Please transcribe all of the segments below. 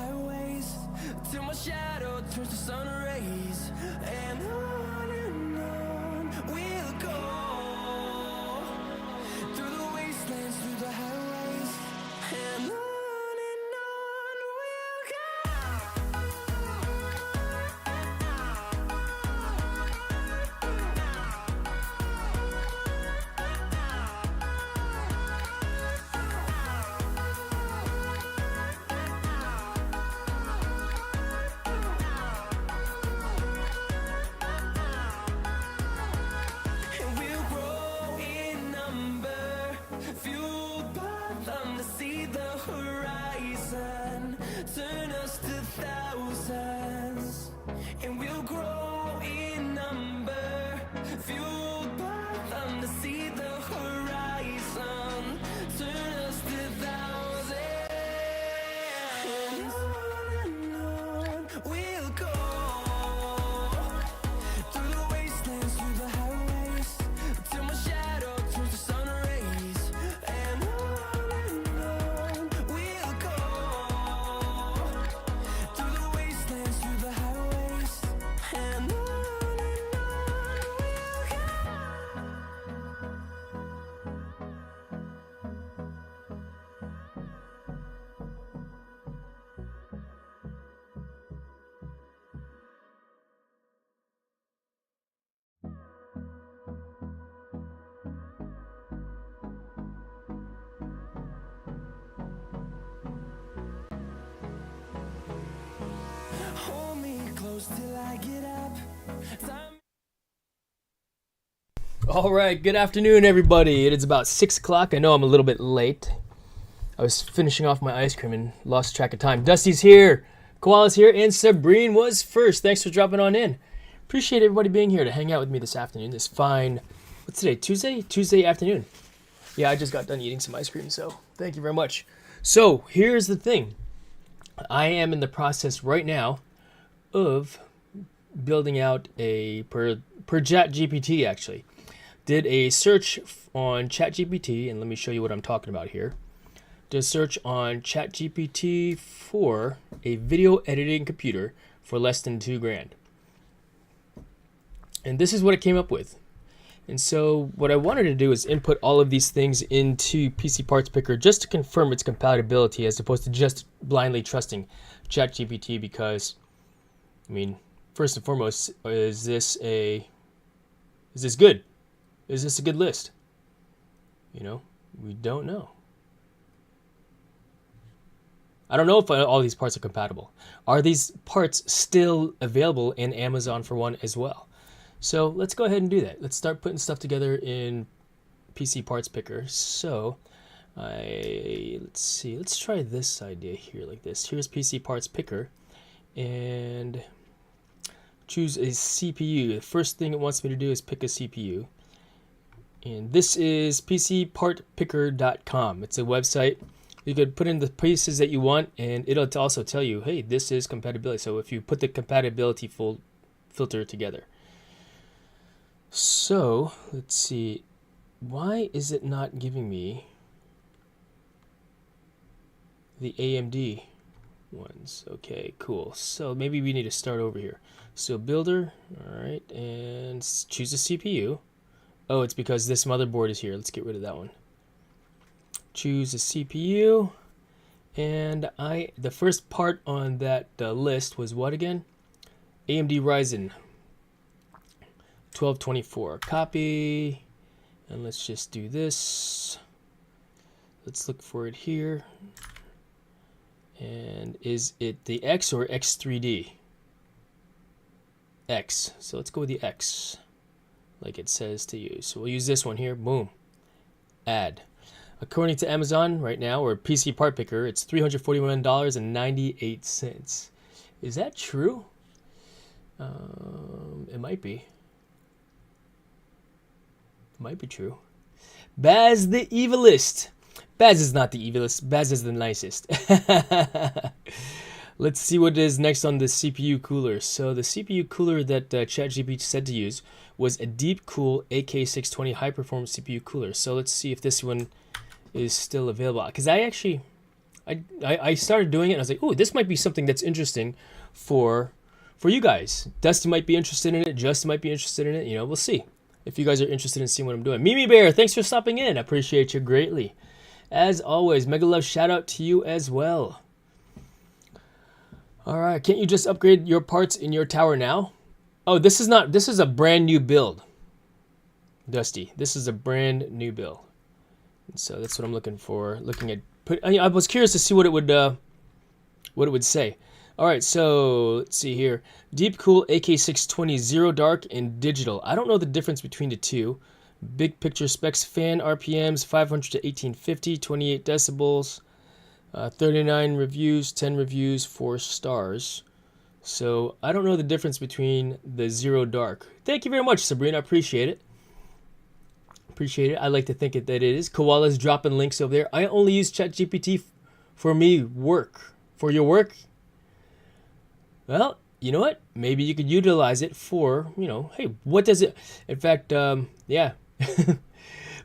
highways till my shadow turns to sun rays, and on we'll go through the wastelands, through the highways, and on we'll go. And we'll grow in number, fueled by them to see the horizon, turn us to thousands. And we'll grow in number, fueled by them to see the horizon, turn us to thousands. And on we'll go through the wastelands, through the highways, till my shadow turns to sun rays, and on we'll go through the wastelands, through the highways, and on we'll go. Hold me close till I get up. Time All right, good afternoon, everybody. It is about 6 o'clock. I know I'm a little bit late. I was finishing off my ice cream and lost track of time. Dusty's here, Koala's here, and Sabrine was first. Thanks for dropping on in. Appreciate everybody being here to hang out with me this afternoon. This fine, what's today, Tuesday? Tuesday afternoon. Yeah, I just got done eating some ice cream, so thank you very much. So, here's the thing. I am in the process right now of building out a, per ChatGPT actually. Did a search on ChatGPT, and let me show you what I'm talking about here. Did a search on ChatGPT for a video editing computer for less than $2,000. And this is what it came up with. And so what I wanted to do is input all of these things into PC Parts Picker just to confirm its compatibility as opposed to just blindly trusting ChatGPT, because, I mean, first and foremost, is this good? Is this a good list? You know, we don't know. I don't know if all these parts are compatible. Are these parts still available in Amazon for one as well? So let's go ahead and do that. Let's start putting stuff together in PC Parts Picker. So let's see. Let's try this idea here like this. Here's PC Parts Picker, and choose a CPU. The first thing it wants me to do is pick a CPU. And this is PCPartPicker.com. It's a website. You could put in the pieces that you want, and it'll also tell you, hey, this is compatibility. So if you put the compatibility filter together. So let's see. Why is it not giving me the AMD ones? Okay, cool. So maybe we need to start over here. So builder, all right, and choose a CPU. Oh, it's because this motherboard is here. Let's get rid of that one. Choose a CPU, and the first part on that list was what again? AMD Ryzen 1224. Copy, and let's just do this. Let's look for it here. And is it the X or X3D? X. So let's go with the X, like it says to use. So we'll use this one here. Boom. Add. According to Amazon right now, or PC Part Picker, it's $341.98. Is that true? It might be. It might be true. Baz the evilest. Baz is not the evilest. Baz is the nicest. Let's see what is next on the CPU cooler. So the CPU cooler that ChatGPT said to use was a Deepcool AK620 high performance CPU cooler. So let's see if this one is still available. Because I I started doing it and I was like, oh, this might be something that's interesting for you guys. Dusty might be interested in it. Justin might be interested in it. You know, we'll see if you guys are interested in seeing what I'm doing. Mimi Bear, thanks for stopping in. I appreciate you greatly. As always, mega love shout out to you as well. All right, can't you just upgrade your parts in your tower now? Oh, this is a brand new build. Dusty, this is a brand new build. So that's what I'm looking for. I was curious to see what it would say. All right, so let's see here. Deep Cool AK620 Zero Dark and Digital. I don't know the difference between the two. Big picture specs, fan RPMs 500 to 1850, 28 decibels, 39 reviews, 10 reviews, 4 stars. So I don't know the difference between the Zero Dark. Thank you very much, Sabrina. I appreciate it. Appreciate it. I like to think that it is. Koala's dropping links over there. I only use ChatGPT for me work. For your work? Well, you know what? Maybe you could utilize it for, you know, hey, what does it... In fact, yeah.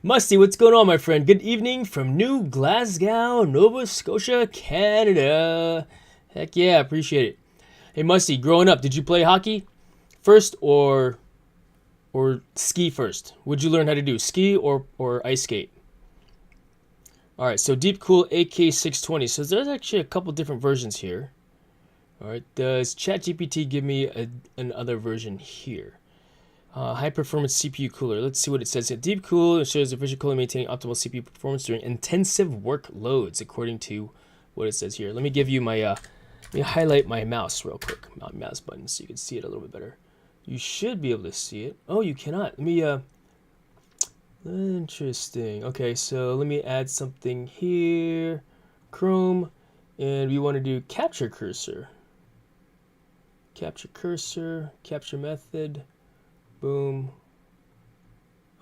Musty, what's going on, my friend? Good evening from New Glasgow, Nova Scotia, Canada. Heck yeah, appreciate it. Hey, Musty, growing up, did you play hockey first or ski first? Would you learn how to do ski or ice skate? All right, so Deep Cool AK620. So there's actually a couple different versions here. All right, does ChatGPT give me another version here? High performance CPU cooler. Let's see what it says here. Deep Cool ensures efficient cooling, maintaining optimal CPU performance during intensive workloads, according to what it says here. Let me give you my, let me highlight my mouse real quick, my mouse button, so you can see it a little bit better. You should be able to see it. Oh, you cannot. Let me, interesting. Okay, so let me add something here. Chrome, and we want to do capture cursor. Capture cursor, capture method, boom.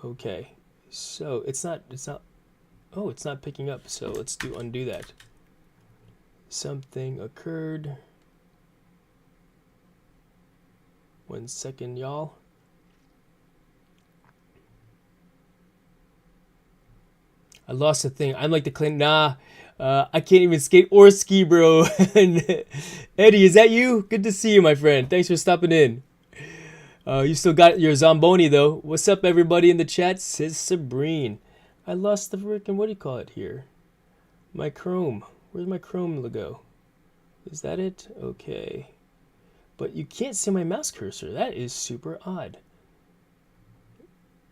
Okay, so it's not, oh, it's not picking up. So let's undo that. Something occurred. 1 second, y'all. I lost the thing. I'm like the Clint. Nah, I can't even skate or ski, bro. Eddie, is that you? Good to see you, my friend. Thanks for stopping in. You still got your Zamboni, though. What's up, everybody in the chat? Says Sabrine. I lost the freaking, what do you call it here? My Chrome. Where's my Chrome logo? Is that it? Okay. But you can't see my mouse cursor. That is super odd.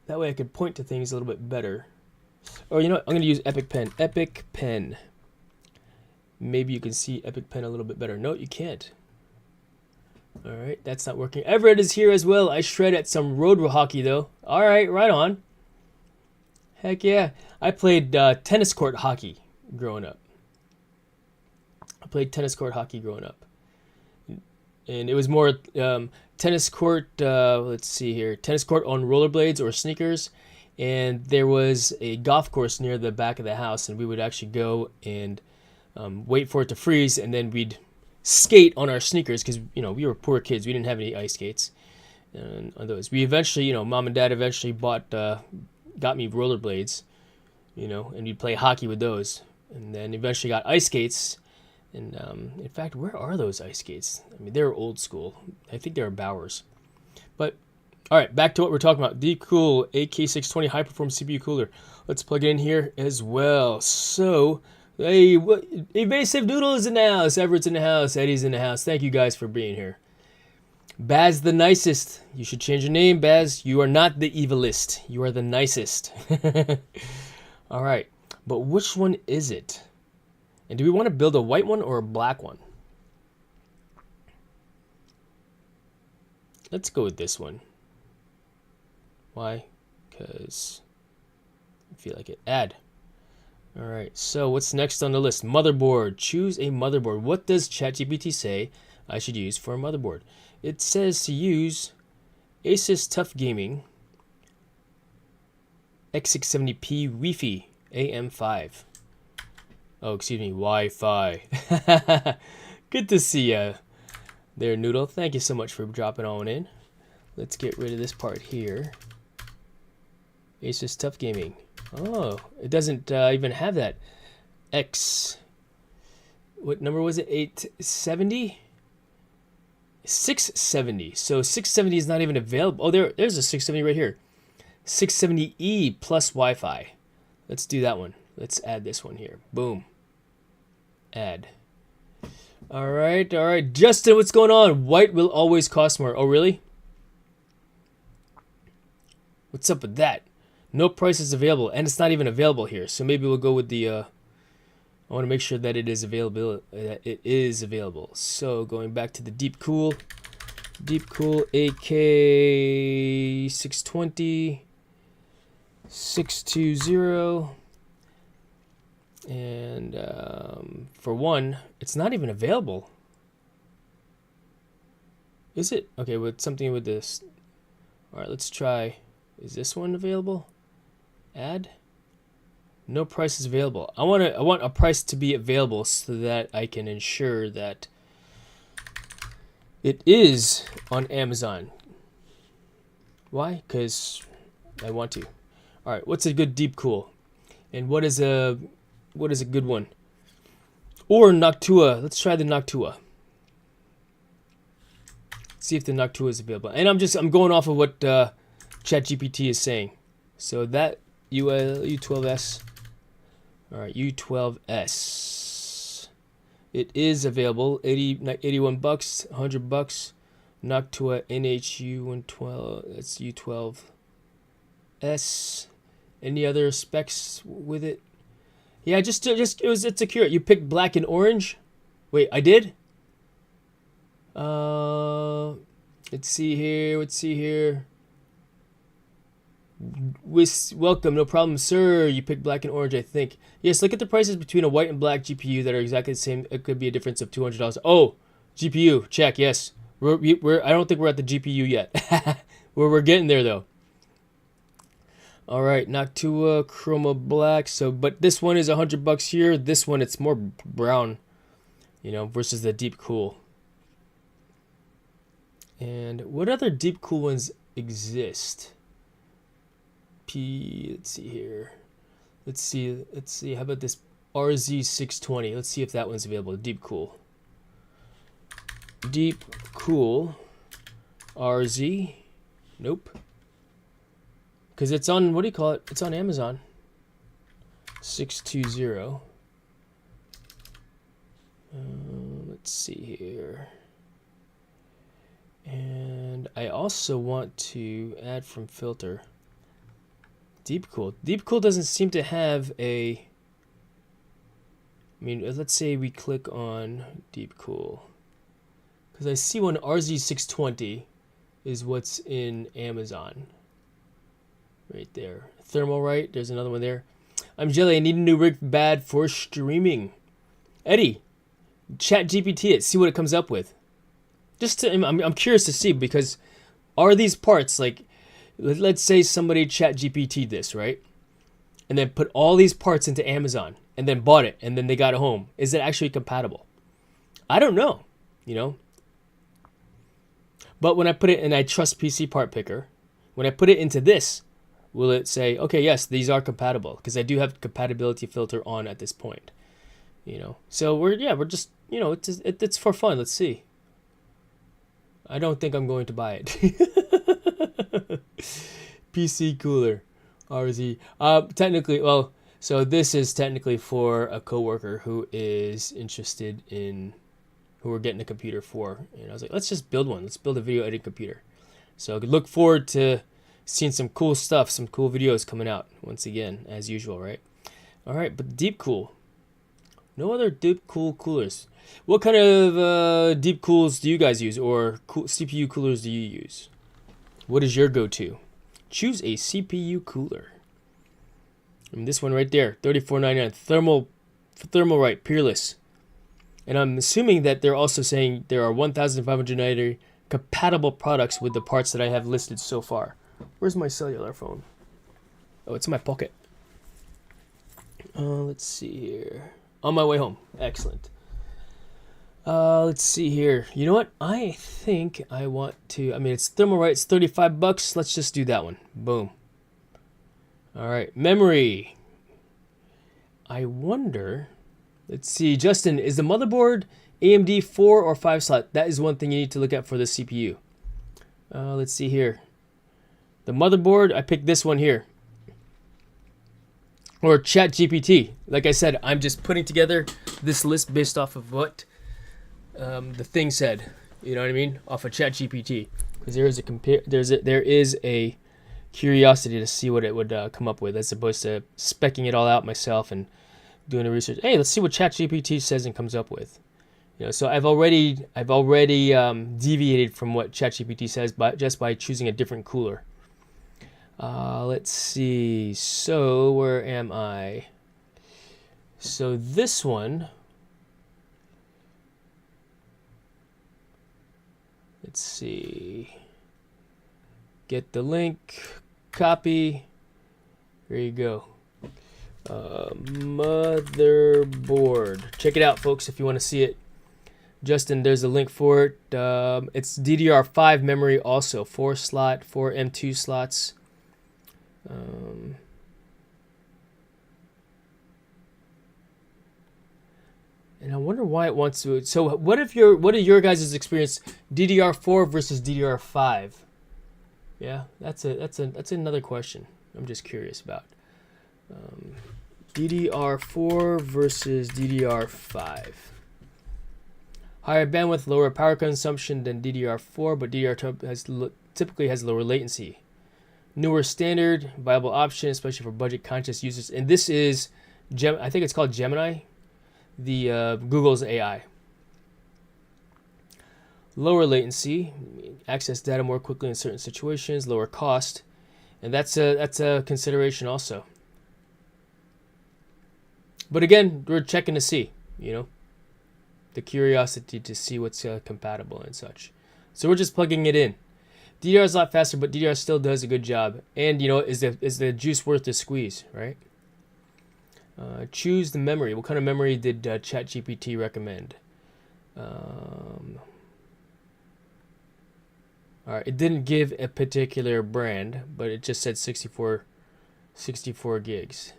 That way I could point to things a little bit better. Or you know what? I'm going to use Epic Pen. Epic Pen. Maybe you can see Epic Pen a little bit better. No, you can't. Alright, that's not working. Everett is here as well. I shred at some road hockey, though. Alright, right on. Heck yeah. I played tennis court hockey growing up. And it was more tennis court, let's see here. Tennis court on rollerblades or sneakers. And there was a golf course near the back of the house. And we would actually go and wait for it to freeze. And then we'd skate on our sneakers because, you know, we were poor kids. We didn't have any ice skates on those. We eventually, you know, mom and dad eventually got me rollerblades, you know, and we'd play hockey with those. And then eventually got ice skates. And in fact, where are those ice skates? I mean, they're old school. I think they're Bowers. But all right, back to what we're talking about. Deep Cool AK620 high performance CPU cooler. Let's plug it in here as well. So, hey, Evasive Doodle is in the house. Everett's in the house. Eddie's in the house. Thank you guys for being here. Baz the nicest. You should change your name, Baz. You are not the evilist. You are the nicest. All right, but which one is it? And do we want to build a white one or a black one? Let's go with this one. Why? Because I feel like it. Add. All right, so what's next on the list? Motherboard. Choose a motherboard. What does ChatGPT say I should use for a motherboard? It says to use Asus Tough Gaming X670P Wi-Fi AM5. Oh, excuse me, Wi-Fi. Good to see ya there, Noodle. Thank you so much for dropping on in. Let's get rid of this part here. Asus Tough Gaming. Oh, it doesn't even have that X. what number was it? 870? 670. So 670 is not even available. Oh, there's a 670 right here. 670E plus Wi-Fi. Let's do that one. Let's add this one here. Boom. Add. All right. Justin, what's going on? White will always cost more. Oh, really? What's up with that? No price is available, and it's not even available here. So maybe we'll go with the. I want to make sure that it is available. So going back to the Deep Cool AK 620 620, and for one, it's not even available. Is it? Okay, with something with this. All right, let's try. Is this one available? Add. No price is available. I want a price to be available so that I can ensure that it is on Amazon. Why? Because I want to. All right, what's a good Deep Cool? And what is a good one? Or Noctua. Let's try the Noctua. See if the Noctua is available. And I'm going off of what ChatGPT is saying. So that U12S. All right, U12S. It is available. 81 bucks, $100. Noctua NHU112. That's U12S. Any other specs with it? Yeah, it's accurate. You picked black and orange. Wait, I did? Let's see here. Welcome, no problem, sir. You picked black and orange, I think. Yes, look at the prices between a white and black GPU that are exactly the same. It could be a difference of $200. Oh, GPU, check, yes. I don't think we're at the GPU yet. we're getting there though. All right, Noctua Chroma Black. So, but this one is $100 here. This one, it's more brown, versus the Deep Cool. And what other Deep Cool ones exist? Let's see here. Let's see. How about this RZ620? Let's see if that one's available. Deep Cool RZ. Nope. Because it's on, what do you call it? It's on Amazon. 620. Let's see here. And I also want to add from filter. Deep Cool. Deep Cool doesn't seem to have a... let's say we click on Deep Cool. Because I see one RZ620 is what's in Amazon. Right there. Thermalright. There's another one there. I'm Jelly. I need a new rig bad for streaming. Eddie, ChatGPT it. See what it comes up with. I'm curious to see, because are these parts, like, let's say somebody ChatGPT this, right? And then put all these parts into Amazon and then bought it and then they got it home. Is it actually compatible? I don't know, But when I put it, and I trust PC Part Picker, when I put it into this, will it say, okay, yes, these are compatible? Because I do have compatibility filter on at this point, So we're just, it's for fun. Let's see. I don't think I'm going to buy it. PC cooler, RZ. Technically, so this is technically for a coworker who is interested in, who we're getting a computer for. And I was like, let's just build one. Let's build a video editing computer. So look forward to seeing some cool stuff, some cool videos coming out once again, as usual, right? All right, but Deep Cool. No other Deep Cool coolers. What kind of Deep Cools do you guys use, or CPU coolers do you use? What is your go-to? Choose a CPU cooler. And this one right there, $34.99, Thermalright Peerless. And I'm assuming that they're also saying there are 1,590 compatible products with the parts that I have listed so far. Where's my cellular phone? Oh, it's in my pocket. Let's see here. On my way home. Excellent. Let's see here. You know what? I think I want to... it's Thermalright. It's $35. Let's just do that one. Boom. All right. Memory. I wonder Let's see. Justin, is the motherboard AMD 4 or 5 slot? That is one thing you need to look at for the CPU. Let's see here. The motherboard, I picked this one here. Or ChatGPT. Like I said, I'm just putting together this list based off of what the thing said. You know what I mean? Off of ChatGPT. Because there is a curiosity to see what it would come up with, as opposed to specking it all out myself and doing the research. Hey, let's see what ChatGPT says and comes up with. You know, so I've already deviated from what ChatGPT says just by choosing a different cooler. Let's see. So where am I? So this one. Let's see. Get the link. Copy. There you go. Motherboard. Check it out, folks, if you want to see it. Justin, there's a link for it. It's DDR5 memory also. 4 slot, 4 M2 slots. And I wonder why it wants to. So what are your guys' experience DDR4 versus DDR5? Yeah, that's another question I'm just curious about. DDR4 versus DDR5. Higher bandwidth, lower power consumption than DDR4, but DDR2 typically has lower latency. Newer standard, viable option, especially for budget-conscious users. And this is, I think it's called Gemini, the Google's AI. Lower latency, access data more quickly in certain situations, lower cost, and that's a consideration also. But again, we're checking to see, you know, the curiosity to see what's compatible and such. So we're just plugging it in. DDR is a lot faster, but DDR still does a good job. And you know, is the juice worth the squeeze, right? Choose the memory. What kind of memory did ChatGPT recommend? All right, it didn't give a particular brand, but it just said 64 gigs.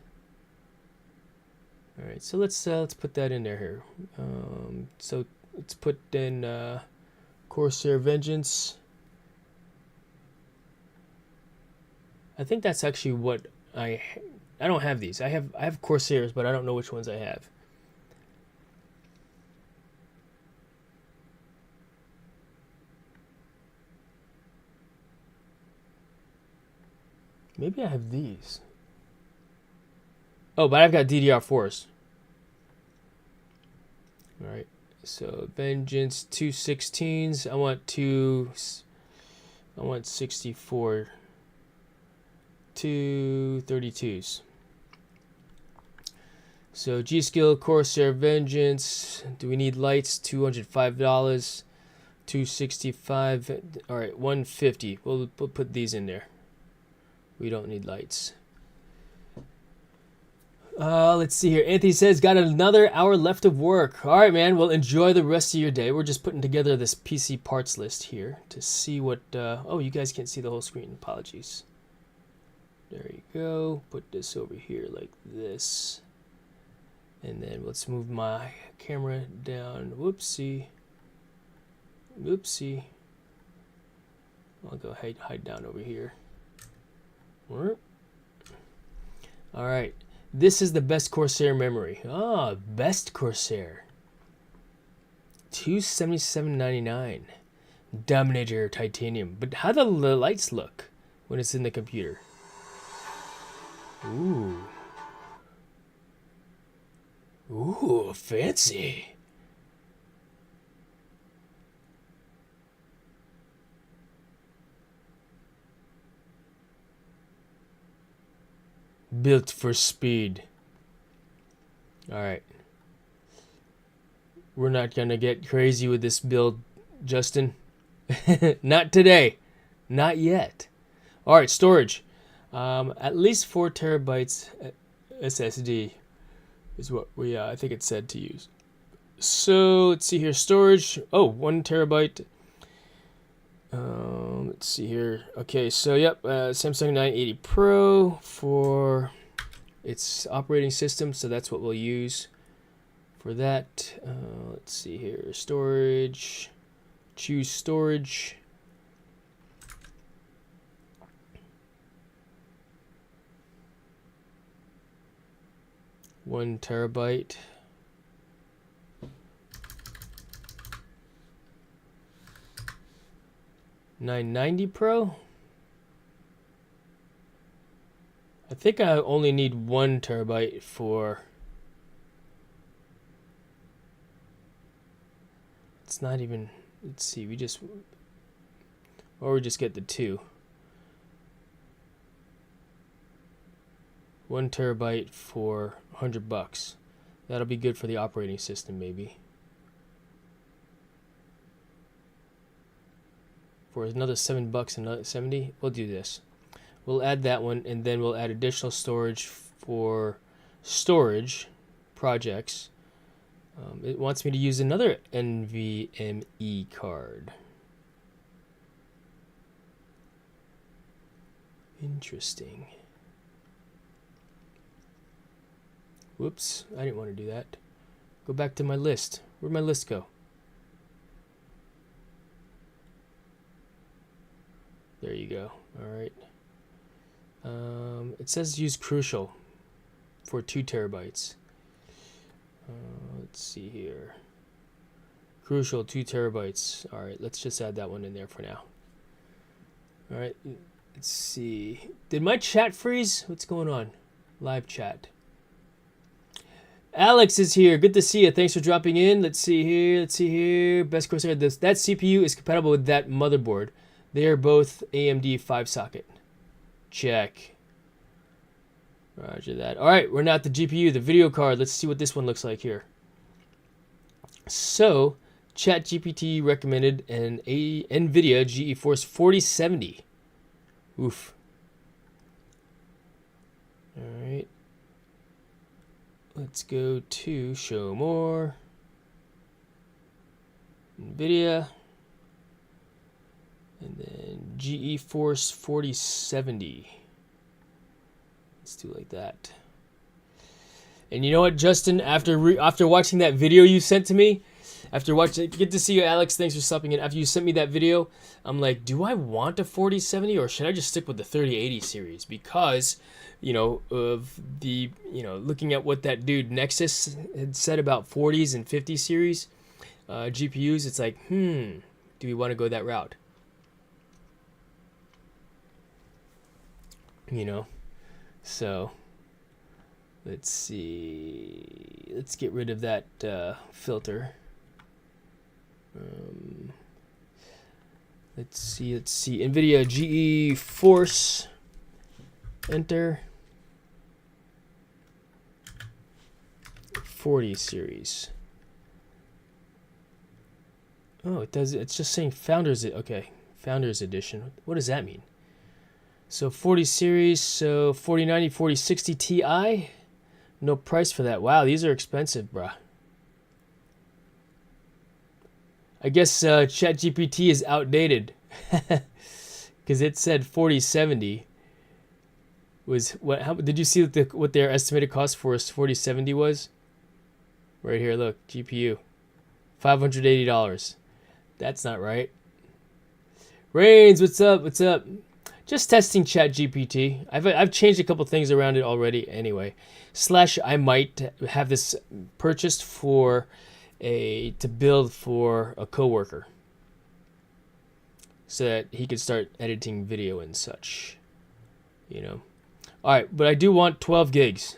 All right, so let's put that in there here. So let's put in Corsair Vengeance. I think that's actually what I don't have these. I have Corsairs, but I don't know which ones I have. Maybe I have these. Oh, but I've got DDR4s. All right. So Vengeance 216s. I want 64 232s. So G-Skill Corsair Vengeance. Do we need lights? $205. 265. All right, 150. We'll put these in there. We don't need lights. Let's see here. Anthony says, got another hour left of work. All right, man. Well, enjoy the rest of your day. We're just putting together this PC parts list here to see what... oh, you guys can't see the whole screen. Apologies. There you go. Put this over here like this. And then let's move my camera down. Whoopsie. Whoopsie. I'll go hide down over here. All right. This is the best Corsair memory. Ah, best Corsair. $277.99. Dominator titanium. But how do the lights look when it's in the computer? Ooh. Ooh, fancy. Built for speed. All right. We're not going to get crazy with this build, Justin. Not today. Not yet. All right, storage. At least 4 terabytes SSD is what we I think it said to use. So let's see here. Storage. Oh, 1 terabyte. Let's see here. Okay, so yep, Samsung 980 Pro for its operating system. So that's what we'll use for that. Let's see here, storage, choose storage. One terabyte. $990 Pro. I think I only need 1 terabyte for. It's not even. Let's see. We just get the 2. 1 terabyte for $100. That'll be good for the operating system, maybe. For another $7 and 70, we'll do this. We'll add that one, and then we'll add additional storage for storage projects. It wants me to use another NVMe card. Interesting. Whoops, I didn't want to do that. Go back to my list. Where'd my list go? There you go. All right. It says use Crucial for 2 terabytes. Let's see here. Crucial 2 terabytes. All right, let's just add that one in there for now. All right, let's see. Did my chat freeze? What's going on? Live chat. Alex is here. Good to see you. Thanks for dropping in. Let's see here. Let's see here. Best Corsair. That CPU is compatible with that motherboard. They are both AMD 5-socket. Check. Roger that. All right, we're not the GPU, the video card. Let's see what this one looks like here. So, ChatGPT recommended an NVIDIA GeForce 4070. Oof. All right. Let's go to show more. NVIDIA. And then GeForce 4070. Let's do like that. And you know what, Justin? After watching that video you sent to me, good to see you, Alex. Thanks for stopping in. After you sent me that video, I'm like, do I want a 4070 or should I just stick with the 3080 series? Because, you know, of the, you know, looking at what that dude Nexus had said about 40s and 50 series GPUs, it's like, do we want to go that route? You know, so let's see. Let's get rid of that filter. Let's see. NVIDIA GeForce. Enter. 40 series. Oh, it does. It's just saying Founders. Okay, Founders Edition. What does that mean? So 40 series, so 4090, 4060 Ti. No price for that. Wow, these are expensive, bruh. I guess ChatGPT is outdated. Because it said 4070 was what? How did you see what their estimated cost for a 4070 was? Right here, look, GPU, $580. That's not right. Rains, what's up? What's up? Just testing ChatGPT. I've changed a couple things around it already. Anyway, I might have this purchased to build for a coworker, so that he could start editing video and such. You know. All right, but I do want 12 gigs.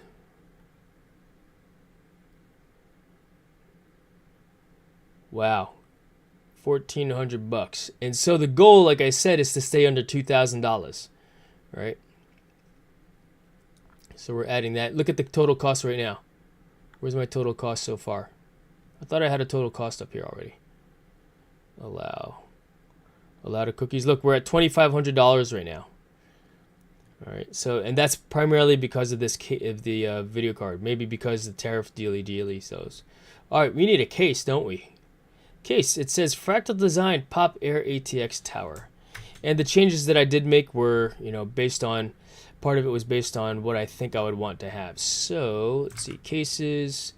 Wow. $1,400. And so the goal, like I said, is to stay under $2,000, right? So we're adding that. Look at the total cost right now. Where's my total cost so far? I thought I had a total cost up here already. Allow to cookies. Look, we're at $2,500 right now. All right. So, and that's primarily because of the video card. Maybe because the tariff dealy those. All right, we need a case, don't we? Case, it says Fractal Design Pop Air ATX Tower. And the changes that I did make were, you know, based on, part of it was based on what I think I would want to have. So, let's see, cases,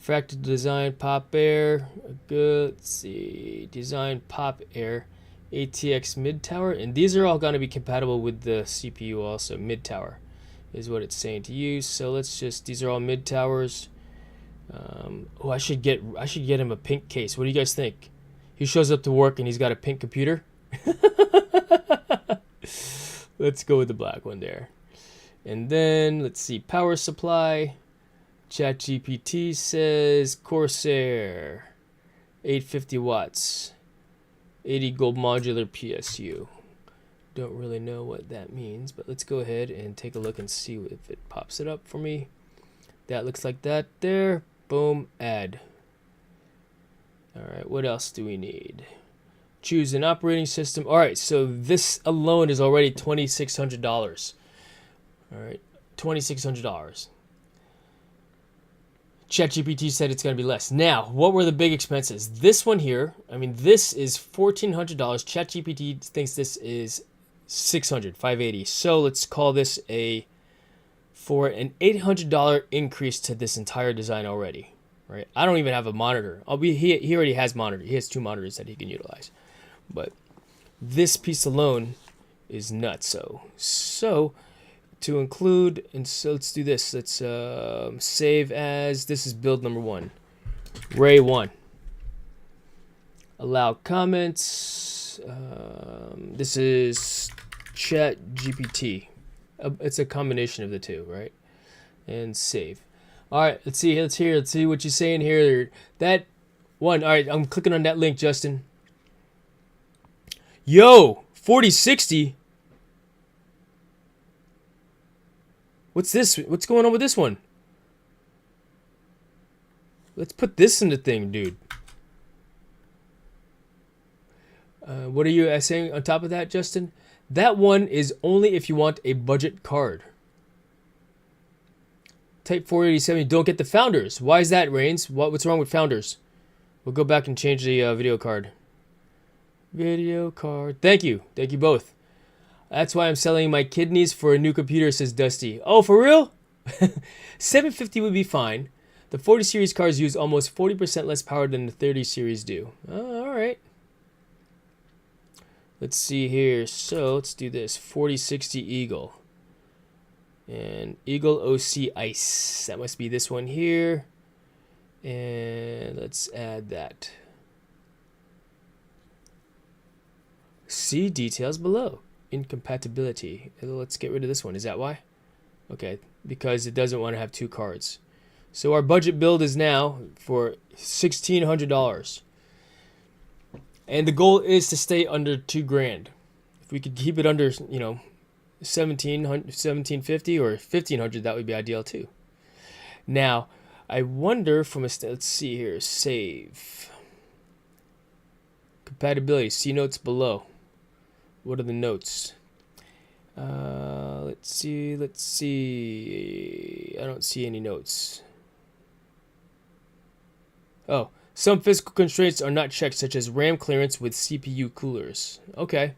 Fractal design, pop air. Good. Let's see. Design, pop air. ATX mid tower. And these are all going to be compatible with the CPU also. Mid tower is what it's saying to use. So let's just, these are all mid towers. Oh, I should get him a pink case. What do you guys think? He shows up to work and he's got a pink computer. Let's go with the black one there. And then let's see, power supply. ChatGPT says Corsair 850 watts, 80 gold modular PSU. Don't really know what that means, but let's go ahead and take a look and see if it pops it up for me. That looks like that there. Boom, add. All right, what else do we need? Choose an operating system. All right, so this alone is already $2,600. All right, $2,600. ChatGPT said it's going to be less. Now, what were the big expenses? This one here, I mean, this is $1,400. ChatGPT thinks this is $580. So let's call this for an $800 increase to this entire design already. Right? I don't even have a monitor. He already has monitor. He has 2 monitors that he can utilize. But this piece alone is nuts. So to include, and so let's do this. Let's save as, this is build number 1. Ray 1. Allow comments. This is ChatGPT. It's a combination of the two, right? And save. All right, let's see what you're saying here. That one. All right, I'm clicking on that link, Justin. Yo, 4060. What's this? What's going on with this one? Let's put this in the thing, dude. What are you saying on top of that, Justin? That one is only if you want a budget card. Type 487, you don't get the Founders. Why is that, Reigns? What's wrong with Founders? We'll go back and change the video card. Video card. Thank you. Thank you both. That's why I'm selling my kidneys for a new computer, says Dusty. Oh, for real? 750 would be fine. The 40 series cars use almost 40% less power than the 30 series do. Oh, all right. Let's see here. So let's do this. 4060 Eagle. And Eagle OC Ice. That must be this one here. And let's add that. See details below. Incompatibility. Let's get rid of this one. Is that why? Okay. Because it doesn't want to have 2 cards. So our budget build is now for $1,600. And the goal is to stay under $2,000. If we could keep it under, you know, $1,750 or $1,500, that would be ideal too. Now, I wonder from a, let's see here, save. Compatibility, see notes below. What are the notes? Let's see. I don't see any notes. Oh, some physical constraints are not checked, such as RAM clearance with CPU coolers. Okay.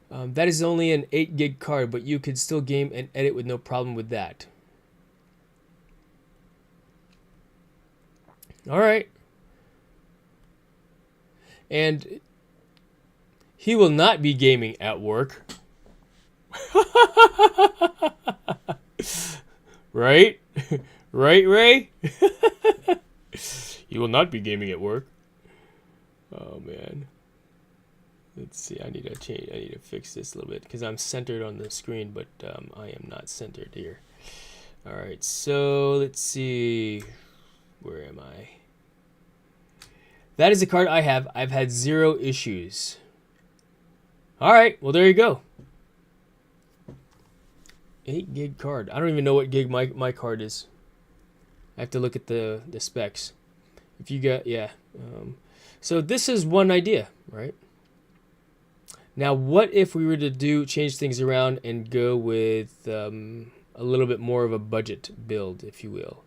That is only an 8 gig card, but you could still game and edit with no problem with that. All right. And he will not be gaming at work. Right? Right, Ray? He will not be gaming at work. Oh, man. Let's see. I need to fix this a little bit because I'm centered on the screen, but I am not centered here. All right. So let's see. Where am I? That is a card I have. I've had 0 issues. All right. Well, there you go. 8 gig card. I don't even know what gig my card is. I have to look at the specs. If you got, yeah. So this is one idea, right? Now, what if we were to change things around and go with a little bit more of a budget build, if you will?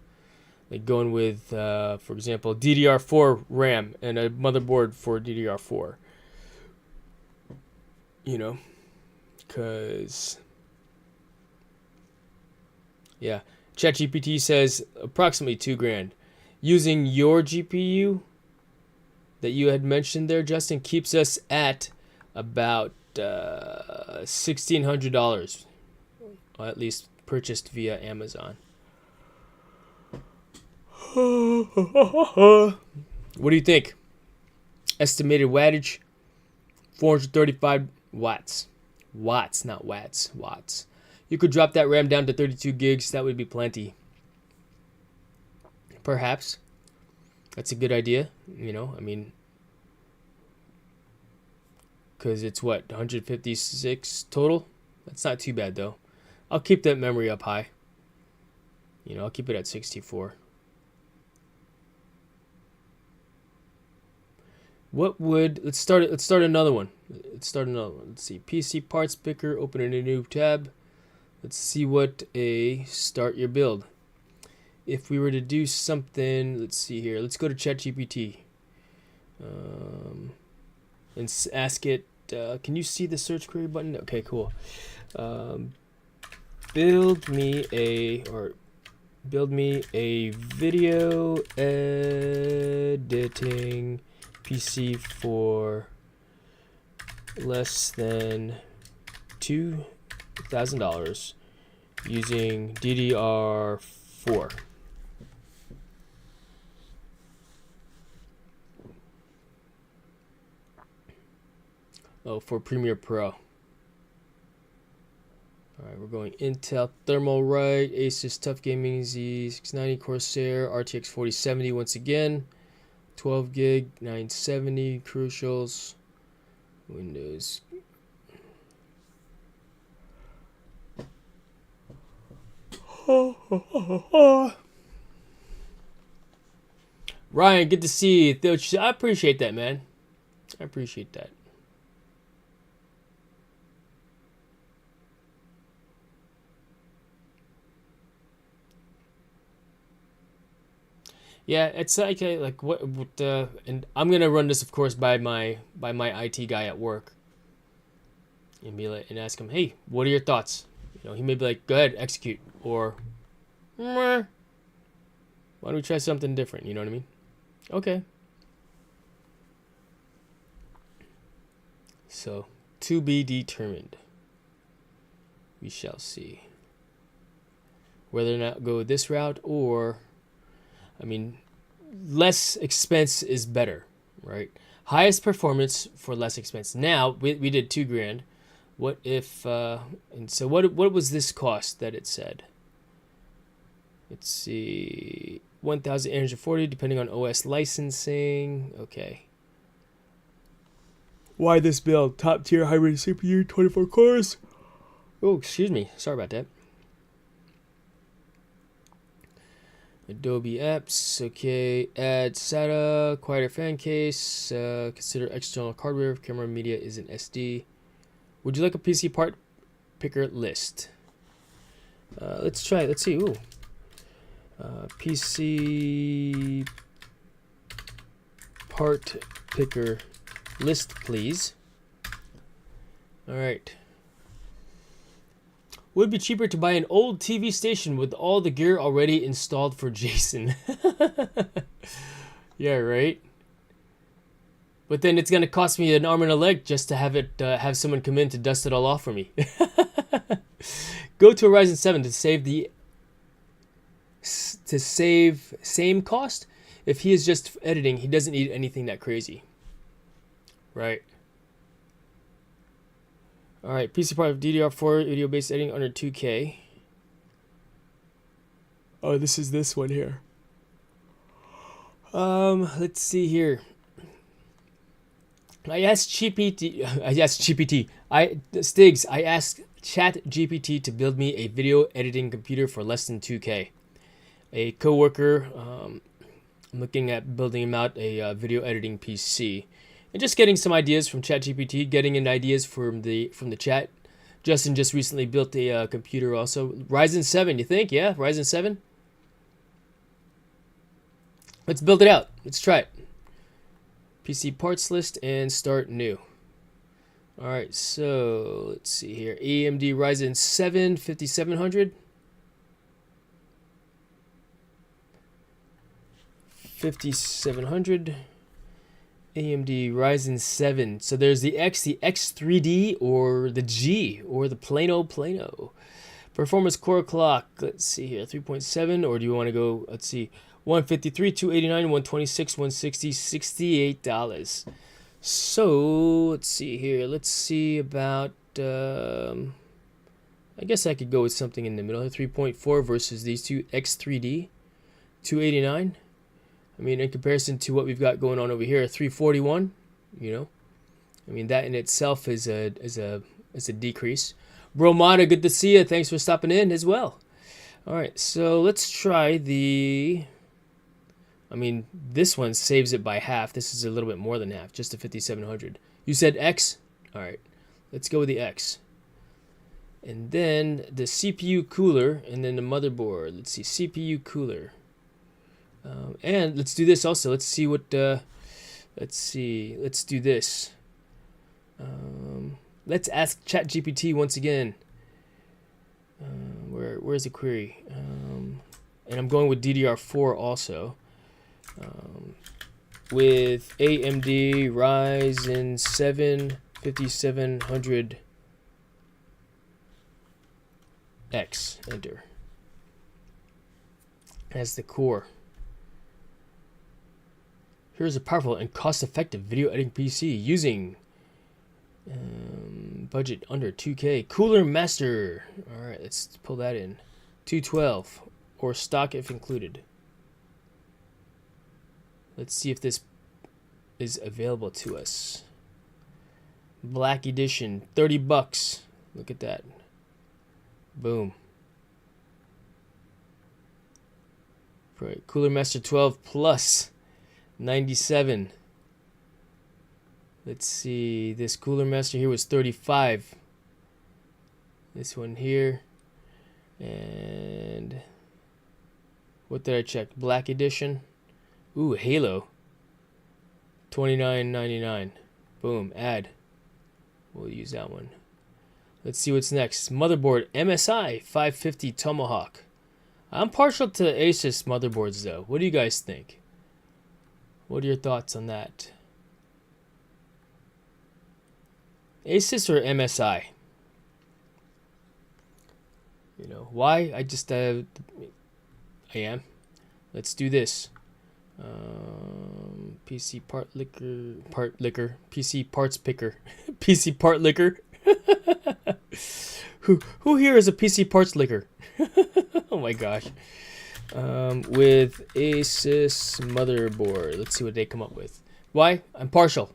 Like going with, for example, DDR4 RAM and a motherboard for DDR4. You know, because, yeah, ChatGPT says approximately $2,000. using your GPU that you had mentioned there, Justin, keeps us at about $1,600, or at least purchased via Amazon. What do you think? Estimated wattage, 435 watts. Watts, not watts. Watts. You could drop that RAM down to 32 gigs. That would be plenty. Perhaps. That's a good idea. You know, I mean, because it's what, 156 total? That's not too bad though. I'll keep that memory up high. You know, I'll keep it at 64. What would, let's start another one. Let's see. PC parts picker, open in a new tab. Let's see what a start your build. If we were to do something, let's see here. Let's go to ChatGPT. And ask it, can you see the search query button? Okay, cool. Build me a video editing PC for less than $2,000 using DDR4. Oh, for Premiere Pro. All right, we're going Intel Thermalright, Asus Tough Gaming Z690 Corsair, RTX 4070 once again, 12 gig, 970 Crucials, Windows. Ryan, good to see you. I appreciate that, man. I appreciate that. Yeah, it's like what and I'm gonna run this, of course, by my IT guy at work, and be like, and ask him, hey, what are your thoughts? You know, he may be like, go ahead, execute, or why don't we try something different? You know what I mean? Okay. So, to be determined. We shall see whether or not go this route, or, I mean, less expense is better, right? Highest performance for less expense. Now we did $2,000. What if and so what was this cost that it said? Let's see, 1,840 depending on OS licensing. Okay. Why this build? Top tier hybrid CPU, 24 cores. Oh, excuse me. Sorry about that. Adobe apps, okay. Add SATA, quieter fan case. Consider external hardware if camera media is an SD. Would you like a PC part picker list? Let's try it. Let's see. Ooh. PC part picker list, please. All right. Would it be cheaper to buy an old TV station with all the gear already installed for Jason? Yeah, right. But then it's gonna cost me an arm and a leg just to have it have someone come in to dust it all off for me. Go to a Ryzen 7 to save same cost. If he is just editing, he doesn't need anything that crazy, right? All right, PC part of DDR4 video-based editing under 2K. Oh, this is this one here. Let's see here. I asked GPT. Stigs. I asked ChatGPT to build me a video editing computer for less than 2K. A coworker, I'm looking at building him out a video editing PC. And just getting some ideas from ChatGPT, getting in ideas from the chat. Justin just recently built a computer also. Ryzen 7, you think? Yeah, Ryzen 7? Let's build it out. Let's try it. PC parts list and start new. Alright, so let's see here. AMD Ryzen 7 5700. 5700 AMD Ryzen 7. So there's the X, the X3D, or the G, or the Plano. Performance core clock, let's see here, 3.7, or do you want to go, let's see, 153, 289, 126, 160, $68. So, let's see here, let's see about, I guess I could go with something in the middle, 3.4 versus these two, X3D, 289. I mean, in comparison to what we've got going on over here, 341, you know, I mean, that in itself is a decrease. Bromada, good to see you. Thanks for stopping in as well. All right, so let's try the, I mean, this one saves it by half. This is a little bit more than half, just a 5700. You said X? All right, let's go with the X. And then the CPU cooler, and then the motherboard. Let's see, CPU cooler. And let's do this also. Let's see what, let's see, let's do this. Let's ask ChatGPT once again. Where's the query? And I'm going with DDR4 also. With AMD Ryzen 7 5700X. Enter. As the core. Here's a powerful and cost-effective video editing PC using budget under 2K. Cooler Master. All right, let's pull that in. 212 or stock if included. Let's see if this is available to us. Black Edition, $30. Look at that. Boom. Right. Cooler Master 12 Plus, 97. Let's see. This Cooler Master here was 35. This one here. And what did I check? Black Edition. Ooh, Halo. $29.99. Boom. Add. We'll use that one. Let's see what's next. Motherboard MSI 550 Tomahawk. I'm partial to Asus motherboards though. What do you guys think? What are your thoughts on that? Asus or MSI? You know why? I just I am. Let's do this. PC part liquor, PC parts picker, PC part liquor. Who here is a PC parts licker? Oh my gosh. With Asus motherboard. Let's see what they come up with. Why? I'm partial.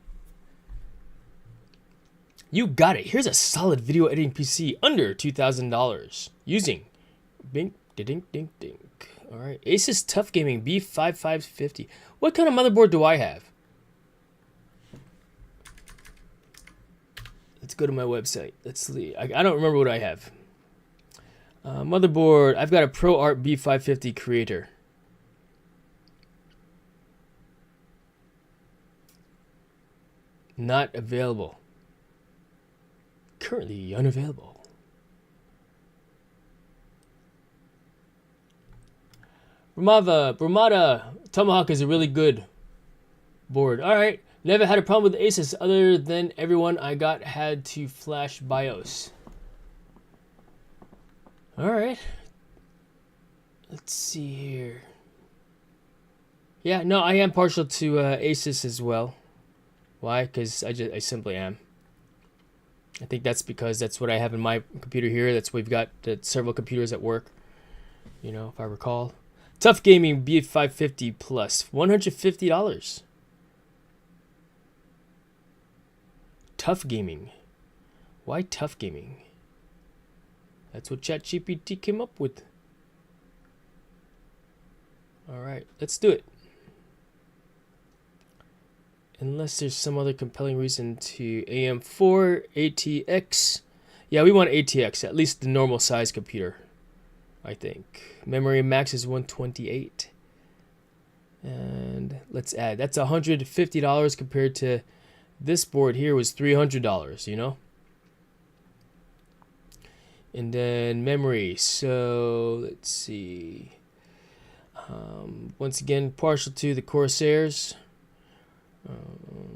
You got it. Here's a solid video editing PC under $2,000 using bing ding ding ding. All right, Asus Tough Gaming B5550. What kind of motherboard do I have? Let's go to my website. Let's see. I don't remember what I have. Motherboard. I've got a ProArt B550 Creator. Not available. Currently unavailable. Bromada, Tomahawk is a really good board. All right, never had a problem with Asus other than everyone I got had to flash BIOS. All right, let's see here. Yeah, no, I am partial to Asus as well. Why? Because I simply am. I think that's because that's what I have in my computer here. That's we've got several computers at work. You know, if I recall. Tough Gaming B550 Plus, $150. Tough Gaming. Why Tough Gaming? That's what ChatGPT came up with. All right, let's do it. Unless there's some other compelling reason to AM4 ATX. Yeah, we want ATX, at least the normal size computer, I think. Memory max is 128. And let's add. That's $150 compared to this board here was $300, you know? And then memory. So let's see. Once again, partial to the Corsairs.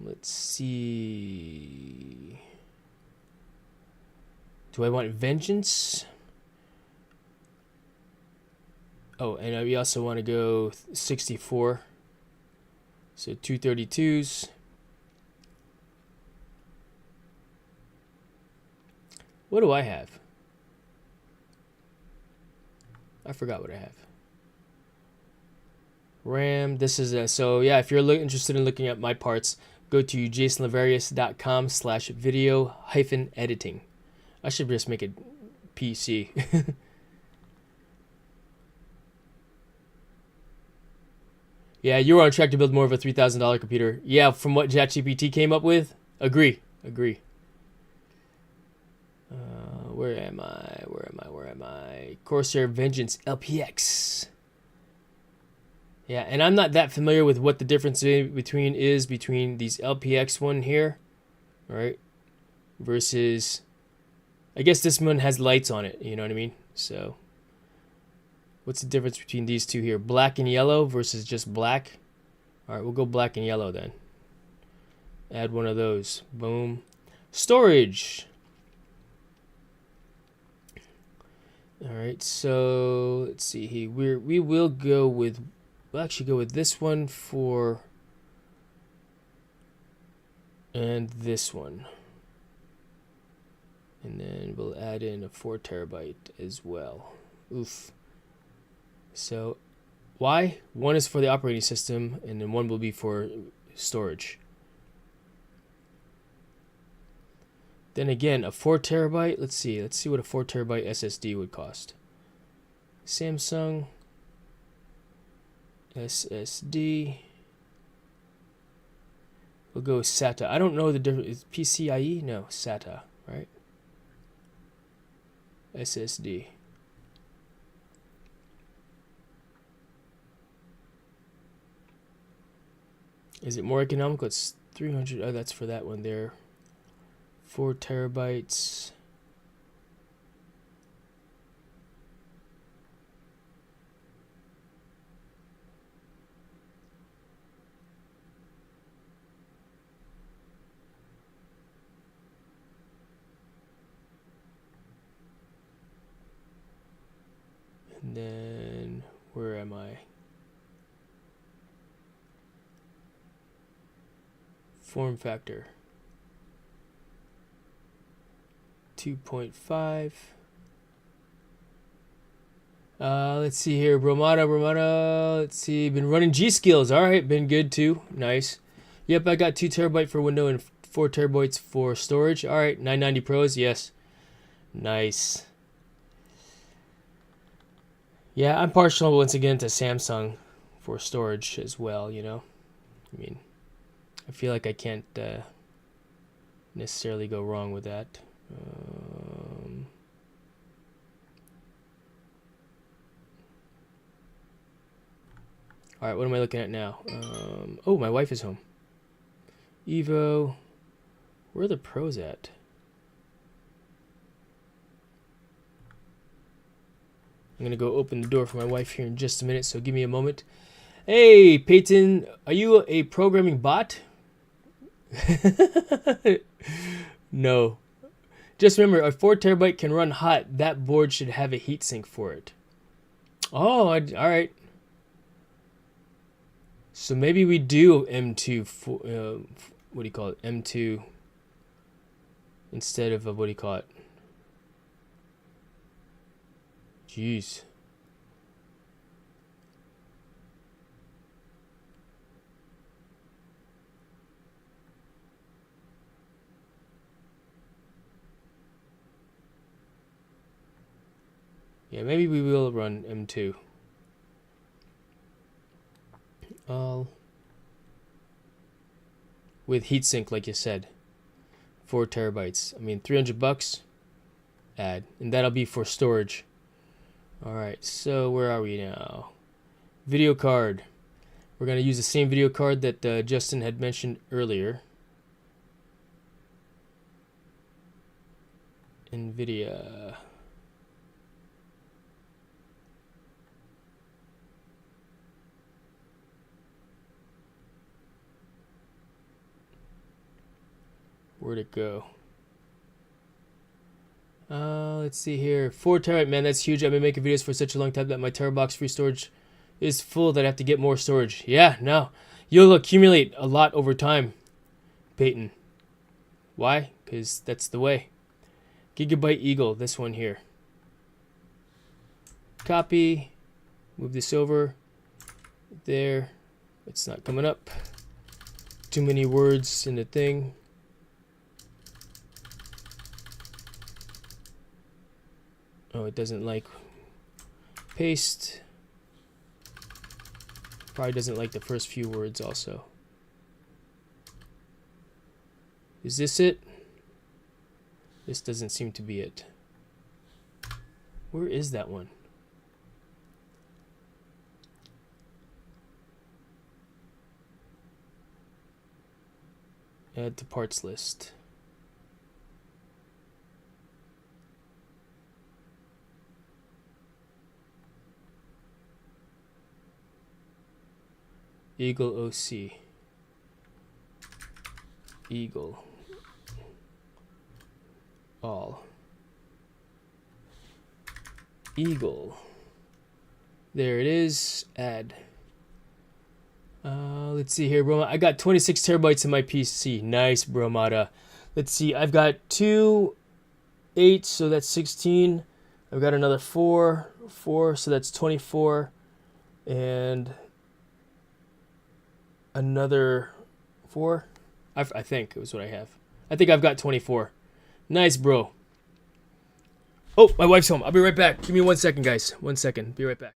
Let's see. Do I want Vengeance? Oh, and we also want to go 64. So 232s. What do I have? I forgot what I have. RAM. This is so yeah. If you're interested in looking at my parts, go to jasonlavarius.com/video-editing. I should just make it PC. Yeah, you were on track to build more of a $3,000 computer. Yeah, from what ChatGPT came up with. Agree. Where am I? Corsair Vengeance LPX. Yeah, and I'm not that familiar with what the difference between these LPX one here, right, versus, I guess this one has lights on it, you know what I mean? So, what's the difference between these two here? Black and yellow versus just black. All right, we'll go black and yellow then. Add one of those. Boom. Storage. All right, so let's see here. We will go with. We'll actually go with this one for. And this one. And then we'll add in a 4 terabyte as well. Oof. So, why? One is for the operating system, and then one will be for storage. Then again, a 4 terabyte. Let's see what a 4 terabyte SSD would cost. Samsung SSD. We'll go with SATA. I don't know the difference. Is PCIe? No, SATA, right? SSD. Is it more economical? It's 300. Oh, that's for that one there. 4 terabytes. And then, where am I? Form factor. 2.5. Let's see here. Bromada. Let's see. Been running G skills. All right. Been good too. Nice. Yep. I got 2 terabyte for window and 4 terabytes for storage. All right. 990 Pros. Yes. Nice. Yeah. I'm partial once again to Samsung for storage as well. You know, I mean, I feel like I can't necessarily go wrong with that. All right, what am I looking at now? Oh, my wife is home. Evo. Where are the pros at? I'm going to go open the door for my wife here in just a minute, so give me a moment. Hey, Peyton, are you a programming bot? No. Just remember, a 4 terabyte can run hot. That board should have a heatsink for it. Oh, all right. So maybe we do M2, what do you call it? M2 instead of, what do you call it? Jeez. Yeah, maybe we will run M2. With heatsink, like you said. 4 terabytes. I mean, $300. Add. And that'll be for storage. Alright, so where are we now? Video card. We're going to use the same video card that Justin had mentioned earlier. NVIDIA. Where'd it go? Let's see here. 4 terabyte, man, that's huge. I've been making videos for such a long time that my terabox free storage is full that I have to get more storage. Yeah, no. You'll accumulate a lot over time, Peyton. Why? Because that's the way. Gigabyte Eagle, this one here. Copy. Move this over. There. It's not coming up. Too many words in the thing. Oh, it doesn't like paste. Probably doesn't like the first few words also. Is this it? This doesn't seem to be it. Where is that one? Add to parts list. Eagle OC. Eagle. All. Eagle. There it is. Add. Let's see here, Broma. I got 26 terabytes in my PC. Nice, Bromata. Let's see. I've got 2, 8, so that's 16. I've got another 4, so that's 24. And another 4. I think it was what I have. I think I've got 24. Nice, bro. Oh, my wife's home. I'll be right back. Give me 1 second, guys. 1 second. Be right back.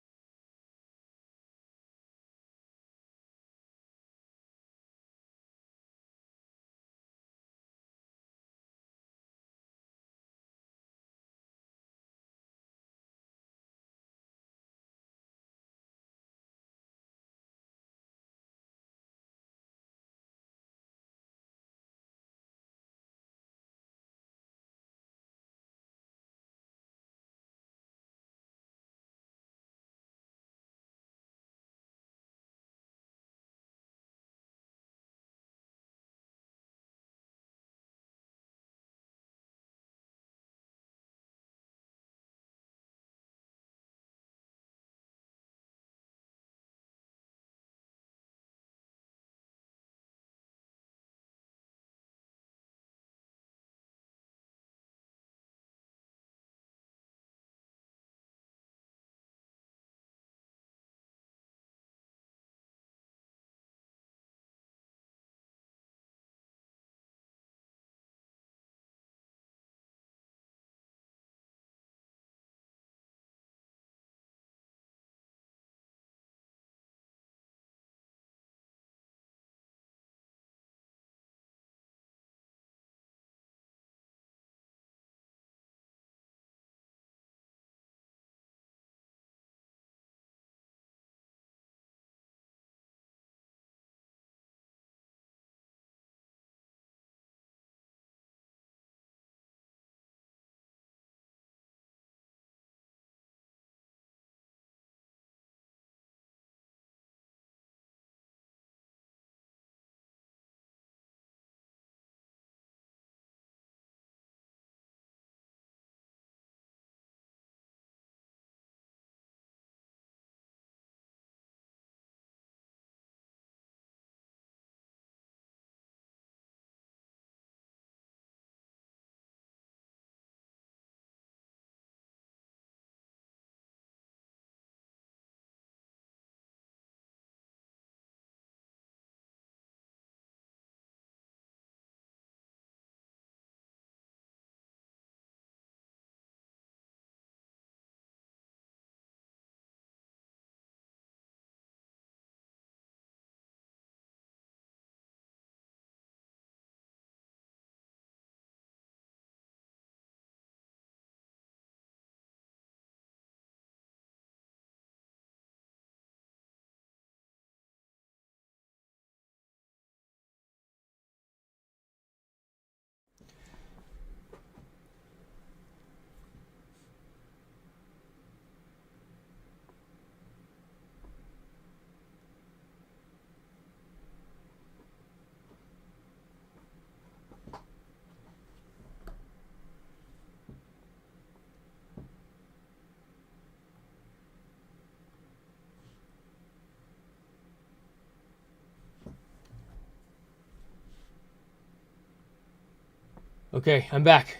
Okay, I'm back.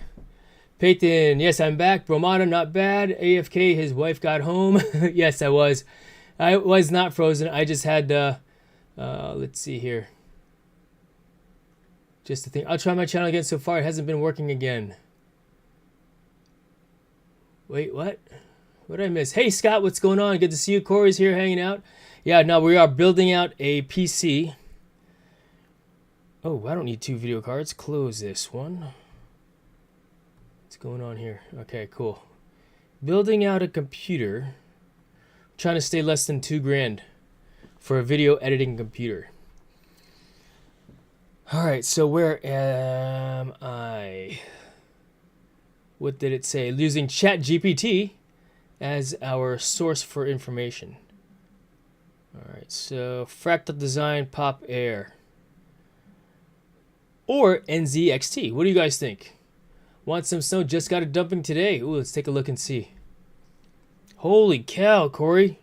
Peyton, yes, I'm back. Bromada, not bad. AFK, his wife got home. Yes, I was. I was not frozen. I just had, let's see here. Just to think. I'll try my channel again. So far, it hasn't been working again. Wait, what? What did I miss? Hey, Scott, what's going on? Good to see you. Corey's here hanging out. Yeah, no, we are building out a PC. Oh, I don't need 2 video cards. Close this one. What's going on here? Okay, cool. Building out a computer. Trying to stay less than $2,000 for a video editing computer. All right, so where am I? What did it say? Using ChatGPT as our source for information. All right, so fractal design, pop air, or NZXT. What do you guys think? Want some snow? Just got it dumping today. Ooh, let's take a look and see. Holy cow, Corey.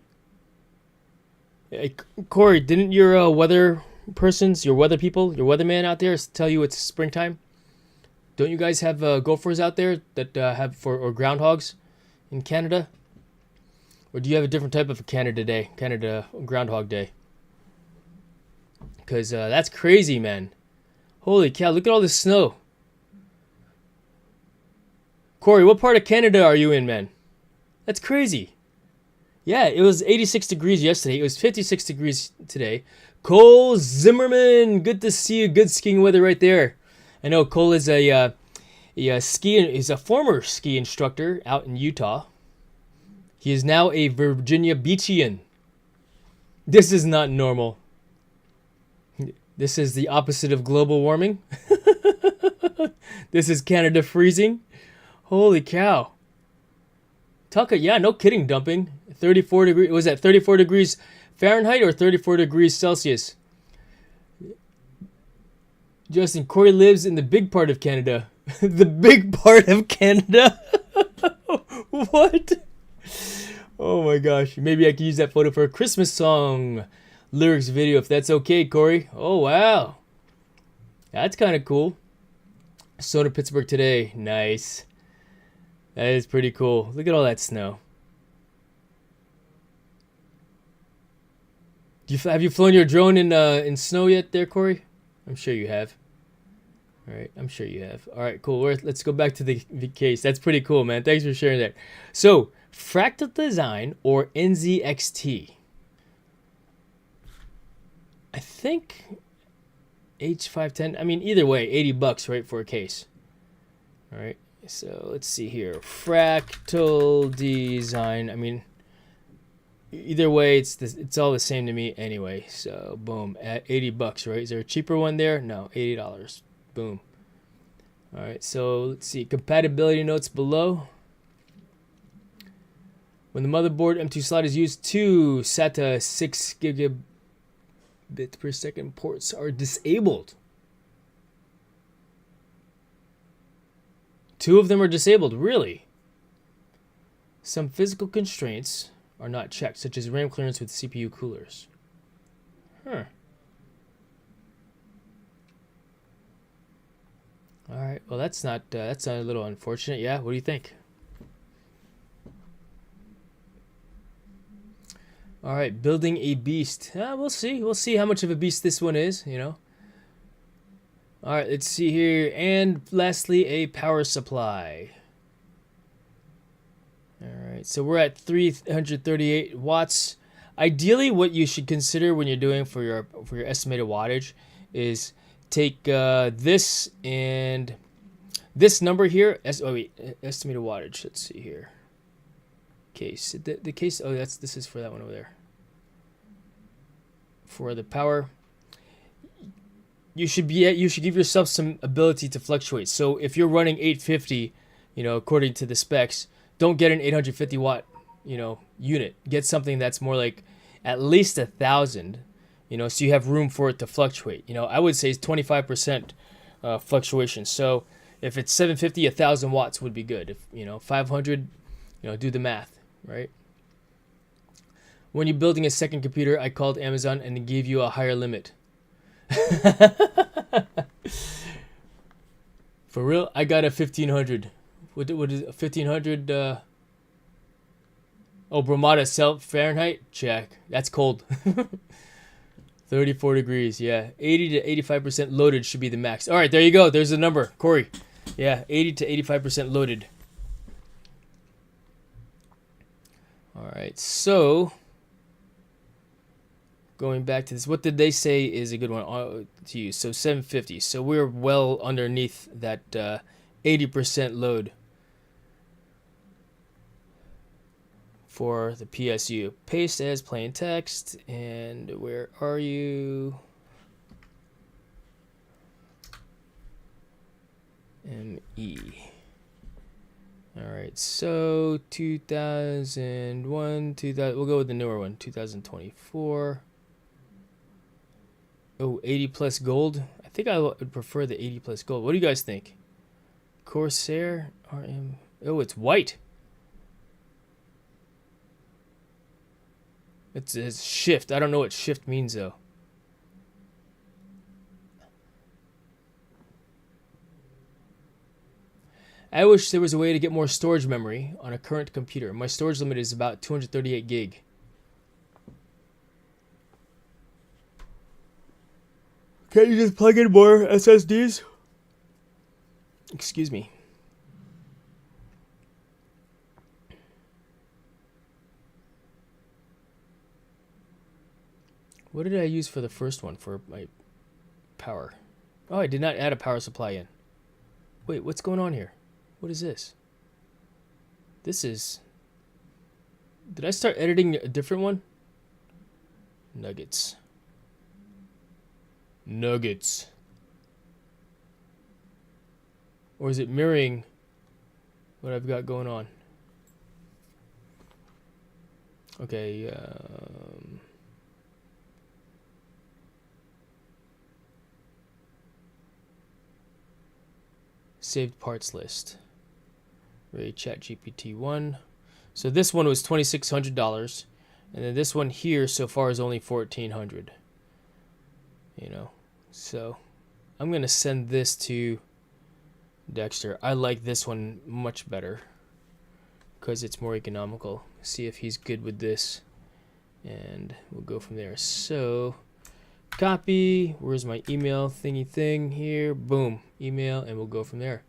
Hey, Corey, didn't your weather persons, your weather people, your weatherman out there tell you it's springtime? Don't you guys have gophers out there that or groundhogs in Canada? Or do you have a different type of Canada Groundhog Day? Because that's crazy, man. Holy cow, look at all this snow. Corey, what part of Canada are you in, man? That's crazy. Yeah, it was 86 degrees yesterday. It was 56 degrees today. Cole Zimmerman, good to see you. Good skiing weather right there. I know Cole is he's a former ski instructor out in Utah. He is now a Virginia Beachian. This is not normal. This is the opposite of global warming. This is Canada freezing. Holy cow. Tucker, yeah, no kidding, dumping. 34 degrees. Was that 34 degrees Fahrenheit or 34 degrees Celsius? Justin, Corey lives in the big part of Canada. The big part of Canada? What? Oh my gosh. Maybe I could use that photo for a Christmas song lyrics video if that's okay, Corey. Oh, wow. That's kind of cool. Soda Pittsburgh today. Nice. That is pretty cool. Look at all that snow. Have you flown your drone in snow yet there, Corey? I'm sure you have. All right, I'm sure you have. All right, cool. Let's go back to the case. That's pretty cool, man. Thanks for sharing that. So, fractal design or NZXT. I think H510. I mean, either way, $80, right, for a case. All right. So let's see here. Fractal design. I mean, either way, it's all the same to me anyway. So boom, at $80, right? Is there a cheaper one there? No, $80. Boom. All right. So let's see. Compatibility notes below. When the motherboard M2 slot is used, 2 SATA 6 gigabit per second ports are disabled. 2 of them are disabled, really? Some physical constraints are not checked, such as RAM clearance with CPU coolers. Huh. All right. Well, that's a little unfortunate. Yeah. What do you think? All right. Building a beast. We'll see. We'll see how much of a beast this one is. You know. All right, let's see here. And lastly, a power supply. All right, so we're at 338 watts. Ideally, what you should consider when you're doing for your estimated wattage is take this and this number here. Estimated wattage. Let's see here. Case. The case. Oh, this is for that one over there. For the power. You should give yourself some ability to fluctuate. So if you're running 850, according to the specs, don't get an 850 watt, unit. Get something that's more like at least 1,000, so you have room for it to fluctuate. I would say it's 25% fluctuation. So if it's 750, 1,000 watts would be good. If 500, do the math, right? When you're building a second computer, I called Amazon and they gave you a higher limit. For real, I got a 1500. What is 1500? Oh, Bromada Celsius Fahrenheit. Check. That's cold. 34 degrees. Yeah, 80 to 85% loaded should be the max. All right, there you go. There's the number, Corey. Yeah, 80 to 85% loaded. All right, so going back to this, what did they say is a good one to use? So 750. So we're well underneath that 80% load for the PSU. Paste as plain text. And where are you? ME. All right, so 2001, 2000. We'll go with the newer one, 2024. Oh, 80 plus gold. I think I would prefer the 80 plus gold. What do you guys think? Corsair RM. Oh, it's white. It's shift. I don't know what shift means though. I wish there was a way to get more storage memory on a current computer. My storage limit is about 238 gig. Can't you just plug in more SSDs? Excuse me. What did I use for the first one for my power? Oh, I did not add a power supply in. Wait, what's going on here? What is this? This is... Did I start editing a different one? Nuggets. Nuggets. Or is it mirroring what I've got going on? Okay, saved parts list. Ray ChatGPT 1. So this one was $2,600, and then this one here so far is only $1,400. You know, so I'm gonna send this to Dexter. I like this one much better because it's more economical. See if he's good with this, and we'll go from there. So copy. Where's my email thingy thing here? Boom, email, and we'll go from there.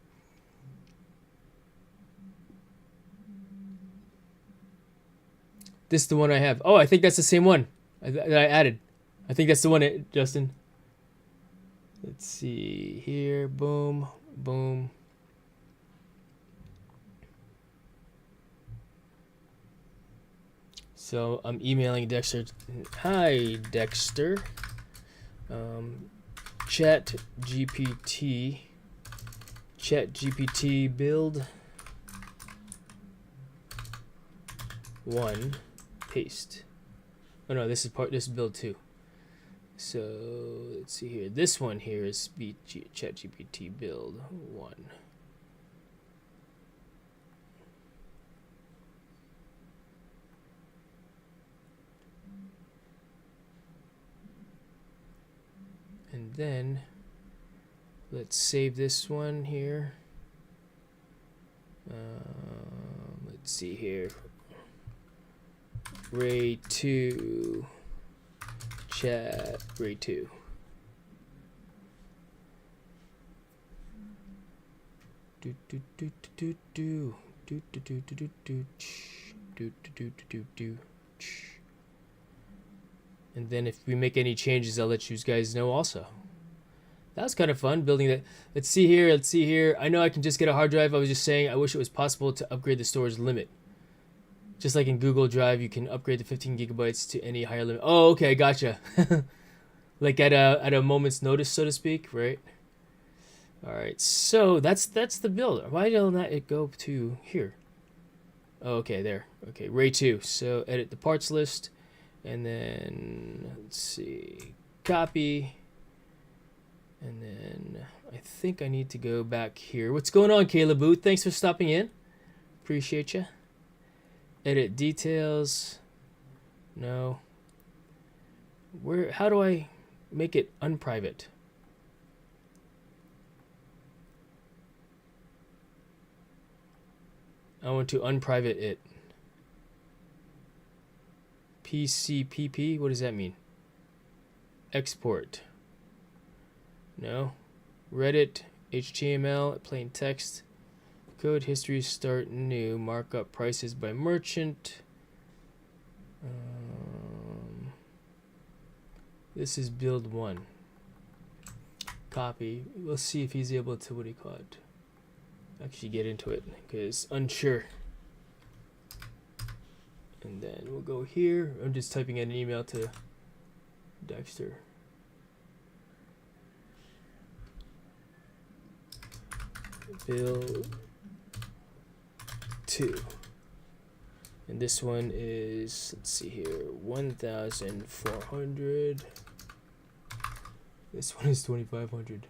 This is the one I have. Oh, I think that's the same one that I added. I think that's the one, Justin. Let's see here. Boom, boom. So I'm emailing Dexter. Hi, Dexter. ChatGPT build 1. Paste. Oh no, this is build 2. So let's see here. This one here is ChatGPT build 1. And then let's save this one here. Let's see here. Ray 2 chat Ray 2. Do do do do do do do do do do do do do do do. And then if we make any changes, I'll let you guys know also. That was kind of fun building that. Let's see here. Let's see here. I know I can just get a hard drive. I was just saying I wish it was possible to upgrade the storage limit. Just like in Google Drive, you can upgrade to 15 gigabytes to any higher limit. Oh, okay, gotcha. Like at a moment's notice, so to speak, right? All right, so that's the build. Why don't it go to here? Oh, okay, there. Okay, Ray 2. So edit the parts list, and then let's see, copy, and then I think I need to go back here. What's going on, Caleb Booth? Thanks for stopping in. Appreciate you. Edit details. No. Where? How do I make it unprivate? I want to unprivate it. PCPP, what does that mean? Export. No. Reddit, HTML, plain text. Code history, start new. Markup prices by merchant. This is build 1. Copy. Let's see if he's able to, what do you call it? Actually get into it, because unsure. And then we'll go here. I'm just typing in an email to Dexter. Build 2. And this one is, let's see here, 1,400. This one is 2,500.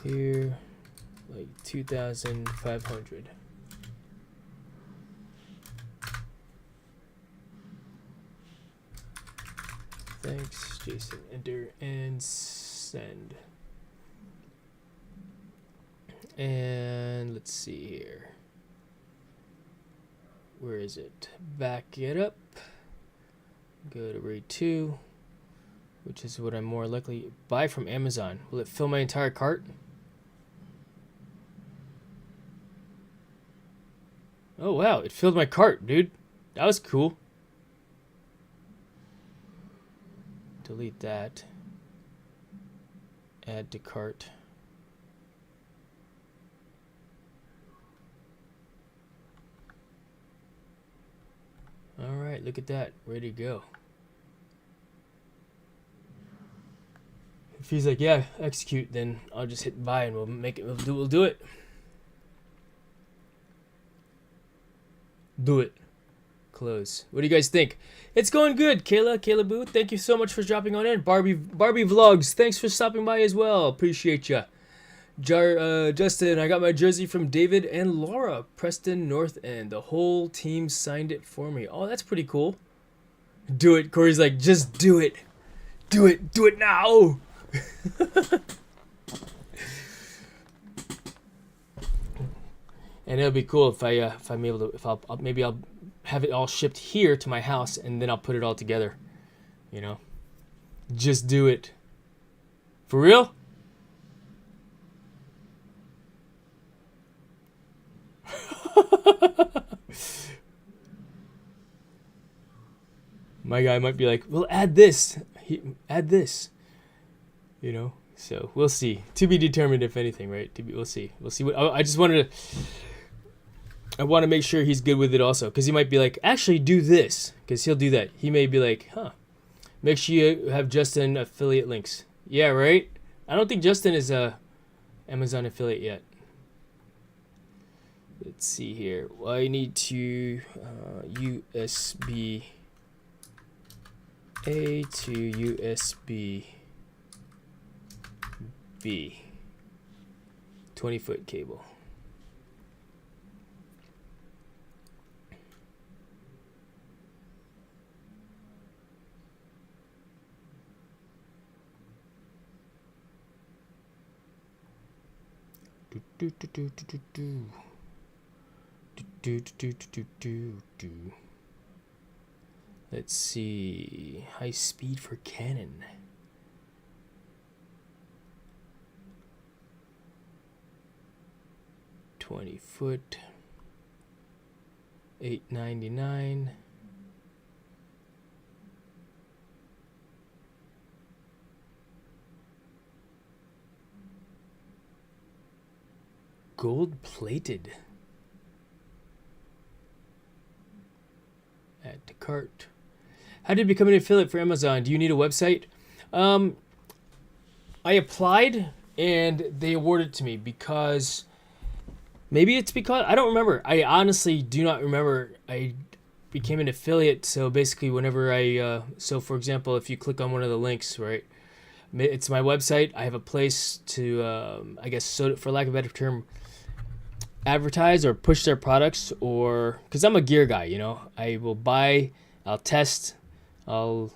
Here, like 2,500. Thanks, Jason. Enter and send. And let's see here. Where is it? Back it up. Go to RAID 2, which is what I'm more likely buy from Amazon. Will it fill my entire cart? Oh wow, it filled my cart, dude. That was cool. Delete that. Add to cart. All right, look at that. Ready to go. If he's like, yeah, execute, then I'll just hit buy and we'll make it. We'll do it. Do it. Close. What do you guys think? It's going good, Kayla Boo. Thank you so much for dropping on in. Barbie Vlogs, thanks for stopping by as well. Appreciate ya. Justin, I got my jersey from David and Laura. Preston North End. The whole team signed it for me. Oh, that's pretty cool. Do it. Corey's like, just do it. Do it. Do it now. And it'll be cool if I'm able to, maybe I'll have it all shipped here to my house and then I'll put it all together. You know, just do it. For real? My guy might be like, well, add this. Add this. You know, so we'll see. To be determined, if anything, right? We'll see. We'll see. What I just wanted to. I want to make sure he's good with it also, because he might be like, actually do this, because he'll do that. He may be like, huh, make sure you have Justin affiliate links. Yeah, right? I don't think Justin is a Amazon affiliate yet. Let's see here. Well, I need to USB A to USB B 20-foot cable. Let's see. High speed for Canon. $20-foot. $8.99. Gold plated. Add to cart. How did you become an affiliate for Amazon? Do you need a website? I applied and they awarded it to me because maybe it's because I don't remember. I honestly do not remember. I became an affiliate. So basically whenever so for example, if you click on one of the links, right, it's my website. I have a place to, I guess, so for lack of a better term, advertise or push their products, or because I'm a gear guy, you know, I will buy, I'll test, I'll,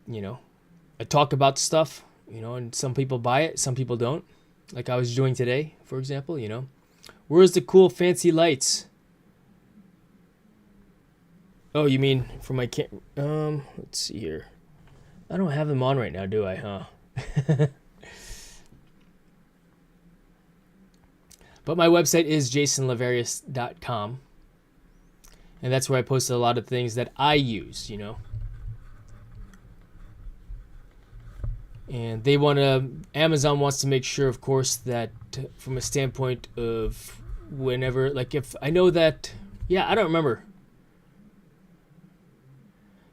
I talk about stuff, and some people buy it, some people don't. Like I was doing today, for example, Where's the cool fancy lights? Oh, you mean for my let's see here. I don't have them on right now, do I, huh? But my website is jasonlavarius.com. And that's where I post a lot of things that I use, And Amazon wants to make sure, of course, that from a standpoint of whenever, like if I know that, I don't remember.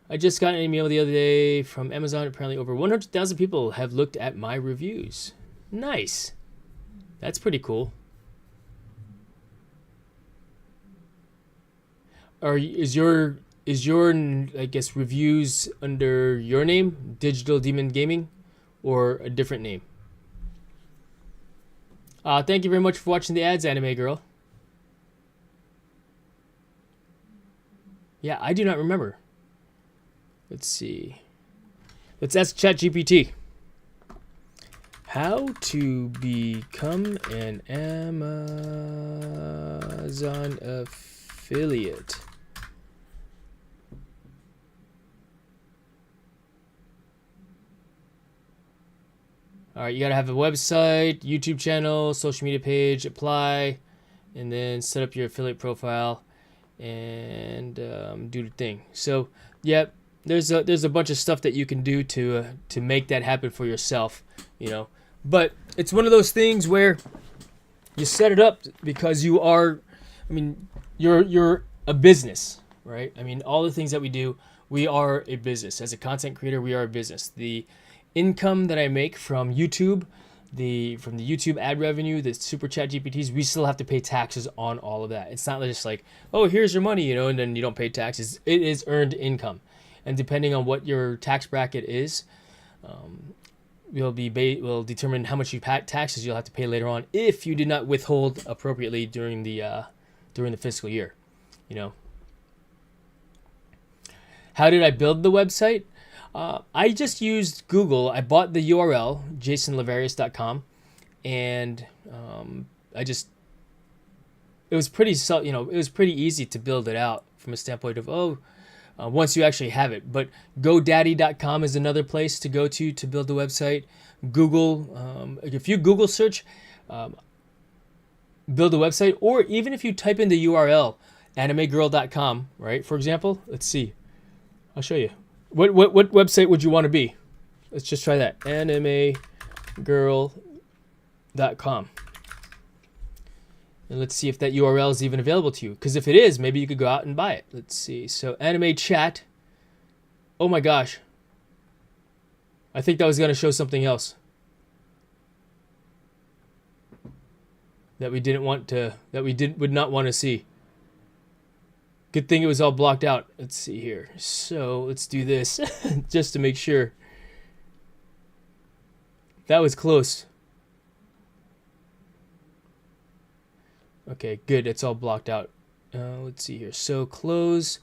I just got an email the other day from Amazon. Apparently over 100,000 people have looked at my reviews. Nice. That's pretty cool. Is your I guess reviews under your name, Digital Demon Gaming, or a different name? Thank you very much for watching the ads, Anime Girl. Yeah, I do not remember. Let's see. Let's ask ChatGPT. How to become an Amazon affiliate. All right, you gotta have a website, YouTube channel, social media page, apply, and then set up your affiliate profile and do the thing. So, yeah, there's a bunch of stuff that you can do to make that happen for yourself, But it's one of those things where you set it up because you're a business, right? I mean, all the things that we do, we are a business. As a content creator, we are a business. The income that I make from YouTube, from the YouTube ad revenue, the super chat GPTs, we still have to pay taxes on all of that. It's not just like, oh, here's your money, and then you don't pay taxes. It is earned income. And depending on what your tax bracket is, will determine how much taxes you'll have to pay later on if you did not withhold appropriately during the fiscal year. How did I build the website? I just used Google. I bought the URL jasonlavarius.com, and it was pretty easy to build it out from a standpoint of once you actually have it. But GoDaddy.com is another place to go to build the website. Google, if you Google search build a website, or even if you type in the URL animegirl.com, right? For example, let's see. I'll show you. What website would you want to be? Let's just try that. animegirl.com. And let's see if that URL is even available to you. Because if it is, maybe you could go out and buy it. Let's see. So anime chat. Oh my gosh. I think that was going to show something else. That we would not want to see. Good thing it was all blocked out. Let's see here. So let's do this just to make sure. That was close. Okay, good. It's all blocked out. Let's see here. So close.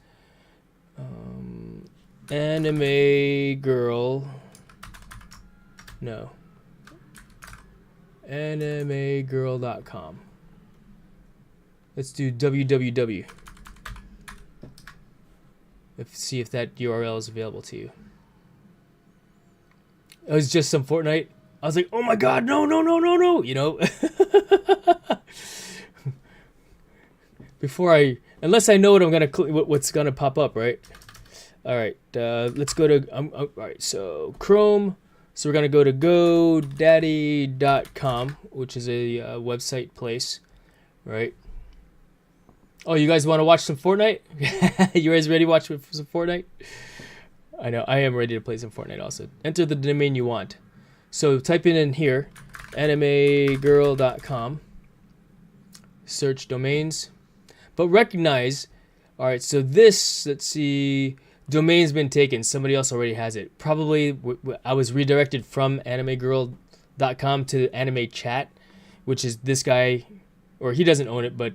Anime girl. No. Animegirl.com. Let's do www. See if that URL is available to you. It was just some Fortnite. I was like, oh my god, no. Unless I know what I'm gonna what's gonna pop up, right? All right, let's go to all right. So Chrome. So we're gonna go to GoDaddy.com, which is a website place, right? Oh, you guys want to watch some Fortnite? You guys ready to watch some Fortnite? I know, I am ready to play some Fortnite also. Enter the domain you want. So type in here, animegirl.com. Search domains. But recognize, all right, so this, let's see, domain's been taken. Somebody else already has it. Probably I was redirected from animegirl.com to anime chat, which is this guy, or he doesn't own it, but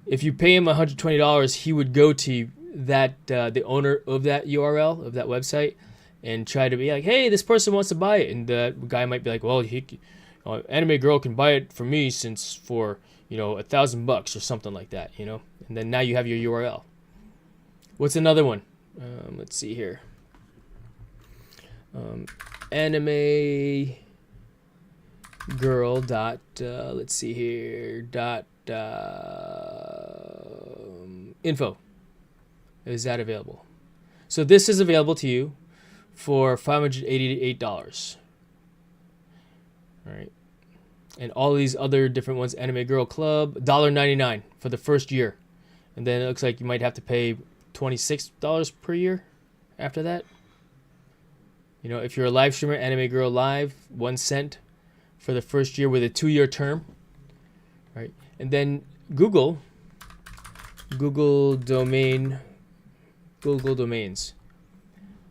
if you pay him $120, he would go to that the owner of that URL of that website and try to be like, hey, this person wants to buy it, and the guy might be like, well, Anime Girl can buy it for me since for $1,000 or something like that, and then now you have your URL. What's another one? Let's see here. Anime Girl dot let's see here dot info. Is that available? So this is available to you for $588. All right. And all these other different ones, Anime Girl Club, $1.99 for the first year. And then it looks like you might have to pay $26 per year after that. If you're a live streamer, Anime Girl Live, 1 cent for the first year with a 2-year term. Right? And then Google Domains.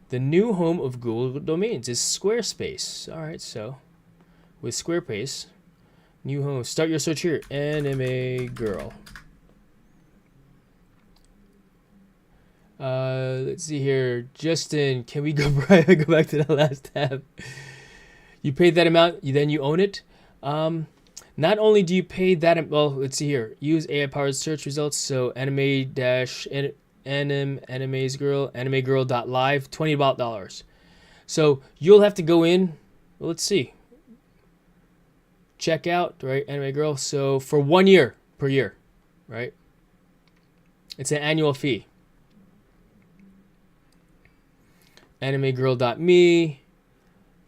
The new home of Google Domains is Squarespace. All right, so with Squarespace, new home. Start your search here. Anime Girl. Let's see here. Justin, can we go back to the last tab? You paid that amount, then you own it. Not only do you pay that, well, let's see here. Use AI-powered search results. So animegirl, animegirl.live, $20. So you'll have to go in. Well, let's see. Check out, right? Anime Girl. So for 1 year per year, right? It's an annual fee. Animegirl.me,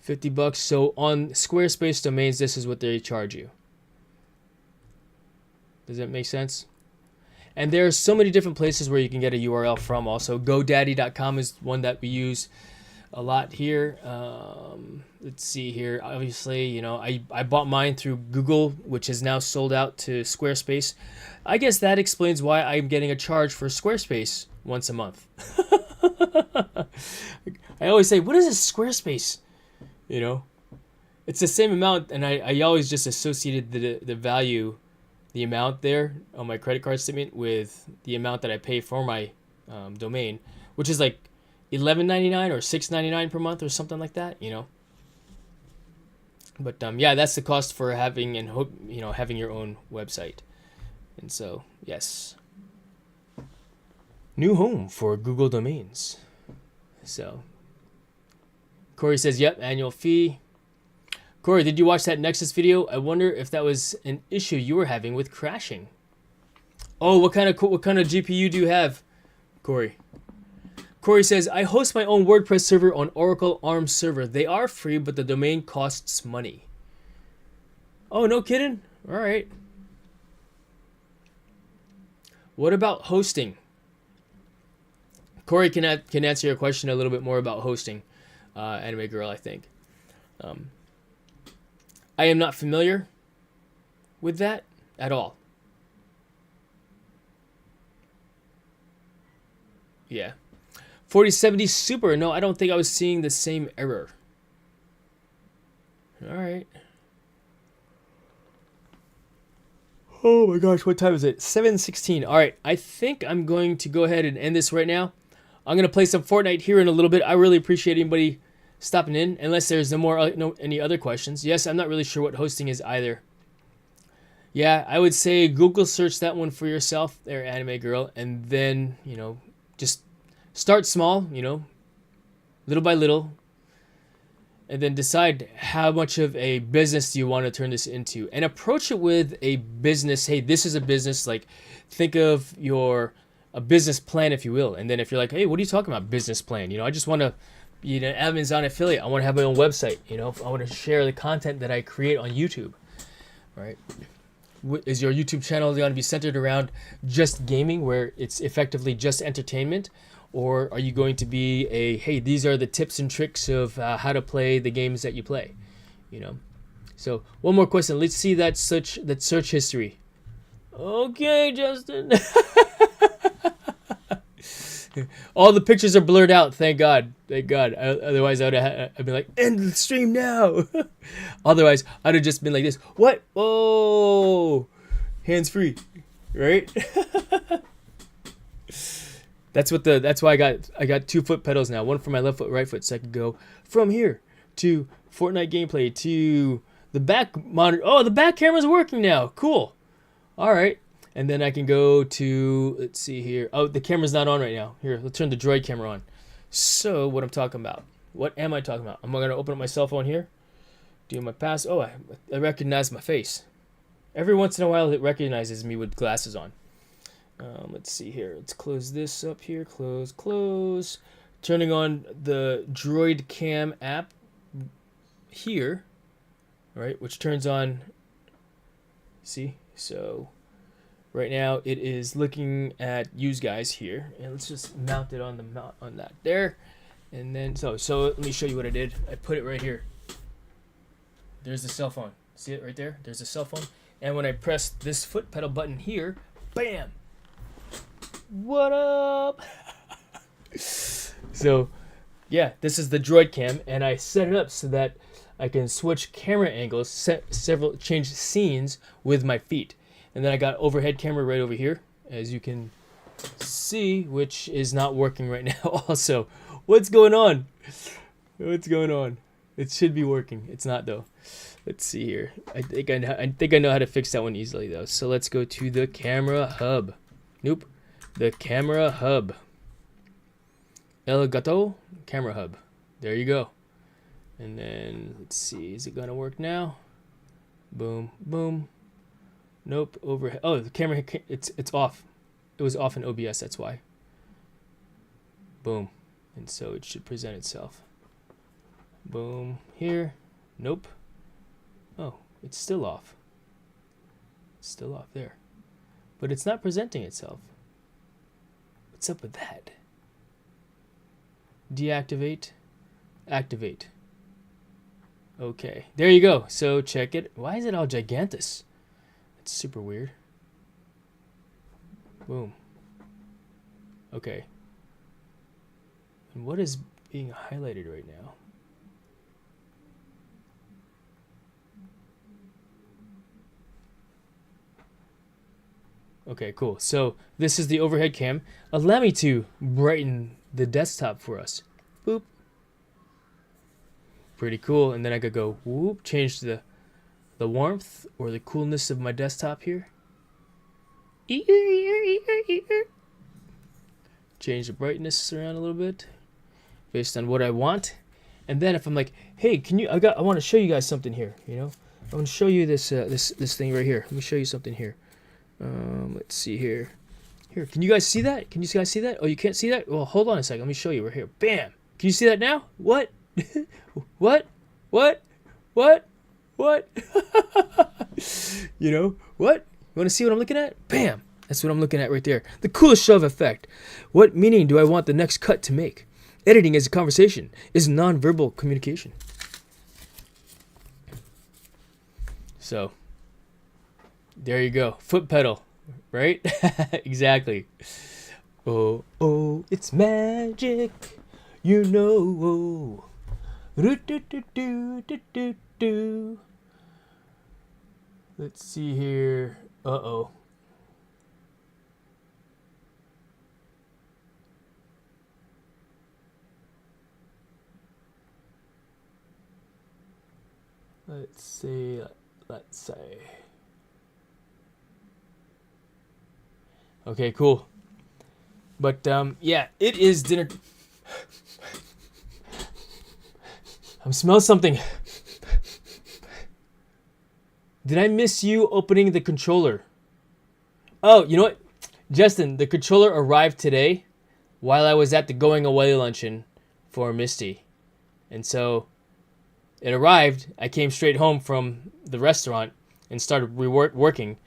$50. So on Squarespace domains, this is what they charge you. Does that make sense? And there are so many different places where you can get a URL from. Also, GoDaddy.com is one that we use a lot here. Let's see here. Obviously, I bought mine through Google, which is now sold out to Squarespace. I guess that explains why I'm getting a charge for Squarespace once a month. I always say, what is a Squarespace? It's the same amount, and I always just associated the value, the amount there on my credit card statement with the amount that I pay for my domain, which is like $11.99 or $6.99 per month or something like that, But yeah, that's the cost for having having your own website. And so, yes. New home for Google Domains. So, Corey says, yep, annual fee. Corey, did you watch that Nexus video? I wonder if that was an issue you were having with crashing. Oh, what kind of GPU do you have, Corey? Corey says, I host my own WordPress server on Oracle ARM server. They are free, but the domain costs money. Oh, no kidding? All right. What about hosting? Corey can answer your question a little bit more about hosting, Anime Girl, I think. I am not familiar with that at all. Yeah. 4070 Super. No, I don't think I was seeing the same error. All right. Oh my gosh, what time is it? 7:16. All right, I think I'm going to go ahead and end this right now. I'm going to play some Fortnite here in a little bit. I really appreciate anybody stopping in, unless there's any other questions. Yes, I'm not really sure what hosting is either. Yeah, I would say Google search that one for yourself there, Anime Girl, and then, just start small, little by little, and then decide how much of a business do you want to turn this into, and approach it with a business. Hey, this is a business. Like, think of a business plan, if you will. And then if you're like, hey, what are you talking about, business plan? I just want to be an Amazon affiliate. I want to have my own website. I want to share the content that I create on YouTube. Right? Is your YouTube channel going to be centered around just gaming, where it's effectively just entertainment? Or are you going to be hey, these are the tips and tricks of how to play the games that you play? So one more question. Let's see that search history. Okay, Justin. All the pictures are blurred out. Thank God. Thank God. Otherwise, I'd be like, end the stream now. Otherwise, I'd have just been like this. What? Oh, hands free, right? That's why I got 2 foot pedals now, one for my left foot, right foot, so I can go from here to Fortnite gameplay to the back monitor. Oh, the back camera's working now. Cool. All right. And then I can go to, let's see here. Oh, the camera's not on right now. Here, let's turn the Droid camera on. So, what I'm talking about. What am I talking about? I'm going to open up my cell phone here. Do my pass. Oh, I recognize my face. Every once in a while, it recognizes me with glasses on. Let's see here. Let's close this up here. Close. Turning on the Droid Cam app here. All right, which turns on. See? So, right now, it is looking at you guys here. And let's just mount it on that there. And then, so let me show you what I did. I put it right here. There's the cell phone. See it right there? There's the cell phone. And when I press this foot pedal button here, bam! What up? So, yeah, this is the Droid Cam, and I set it up so that I can switch camera angles, change scenes with my feet. And then I got overhead camera right over here, as you can see, which is not working right now also. What's going on? It should be working. It's not though. Let's see here. I think I know how to fix that one easily though. So let's go to the camera hub. Nope. The camera hub. El Gato camera hub. There you go. And then let's see. Is it gonna work now? Boom. Boom. Nope. Overhead. Oh, the camera. It's off. It was off in OBS. That's why. Boom. And so it should present itself. Boom. Here. Nope. Oh, it's still off. It's still off there. But it's not presenting itself. What's up with that? Deactivate. Activate. Okay. There you go. So check it. Why is it all gigantus? It's super weird. Boom. Okay. And what is being highlighted right now? Okay, cool. So this is the overhead cam. Allow me to brighten the desktop for us. Boop. Pretty cool. And then I could go whoop, change the warmth or the coolness of my desktop here. Change the brightness around a little bit based on what I want. And then if I'm like, hey, I want to show you guys something here, you know? I want to show you this thing right here. Let me show you something here. Let's see here. Here, can you guys see that? Can you guys see that? Oh, you can't see that? Well, hold on a second. Let me show you right here. Bam! Can you see that now? What? What? You know? What? You want to see what I'm looking at? Bam! That's what I'm looking at right there. The coolest shove effect. What meaning do I want the next cut to make? Editing is a conversation, is non-verbal communication. So, there you go. Foot pedal, right? Exactly. Oh, oh, it's magic. You know. Do, do, do, do, do, do, do. Let's see here. Uh-oh. Let's see. Let's say. Okay, cool. But yeah, it is dinner. I smell something. Did I miss you opening the controller? Oh, you know what? Justin, the controller arrived today while I was at the going away luncheon for Misty. And so it arrived. I came straight home from the restaurant and started working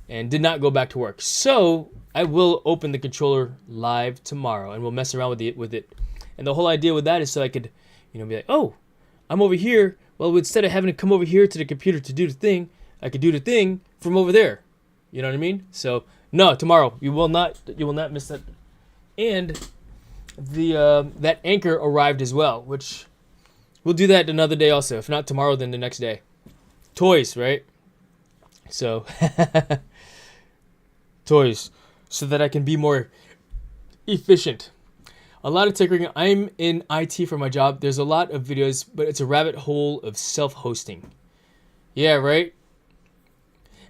and did not go back to work. So I will open the controller live tomorrow and we'll mess around with it. And the whole idea with that is so I could, be like, oh, I'm over here. Well, instead of having to come over here to the computer to do the thing, I could do the thing from over there. You know what I mean? So no, tomorrow you will not miss that. And the that anchor arrived as well, which we'll do that another day also. If not tomorrow, then the next day. Toys, right? So toys, so that I can be more efficient. A lot of tech rigging. I'm in IT for my job. There's a lot of videos, but it's a rabbit hole of self-hosting. Yeah, right?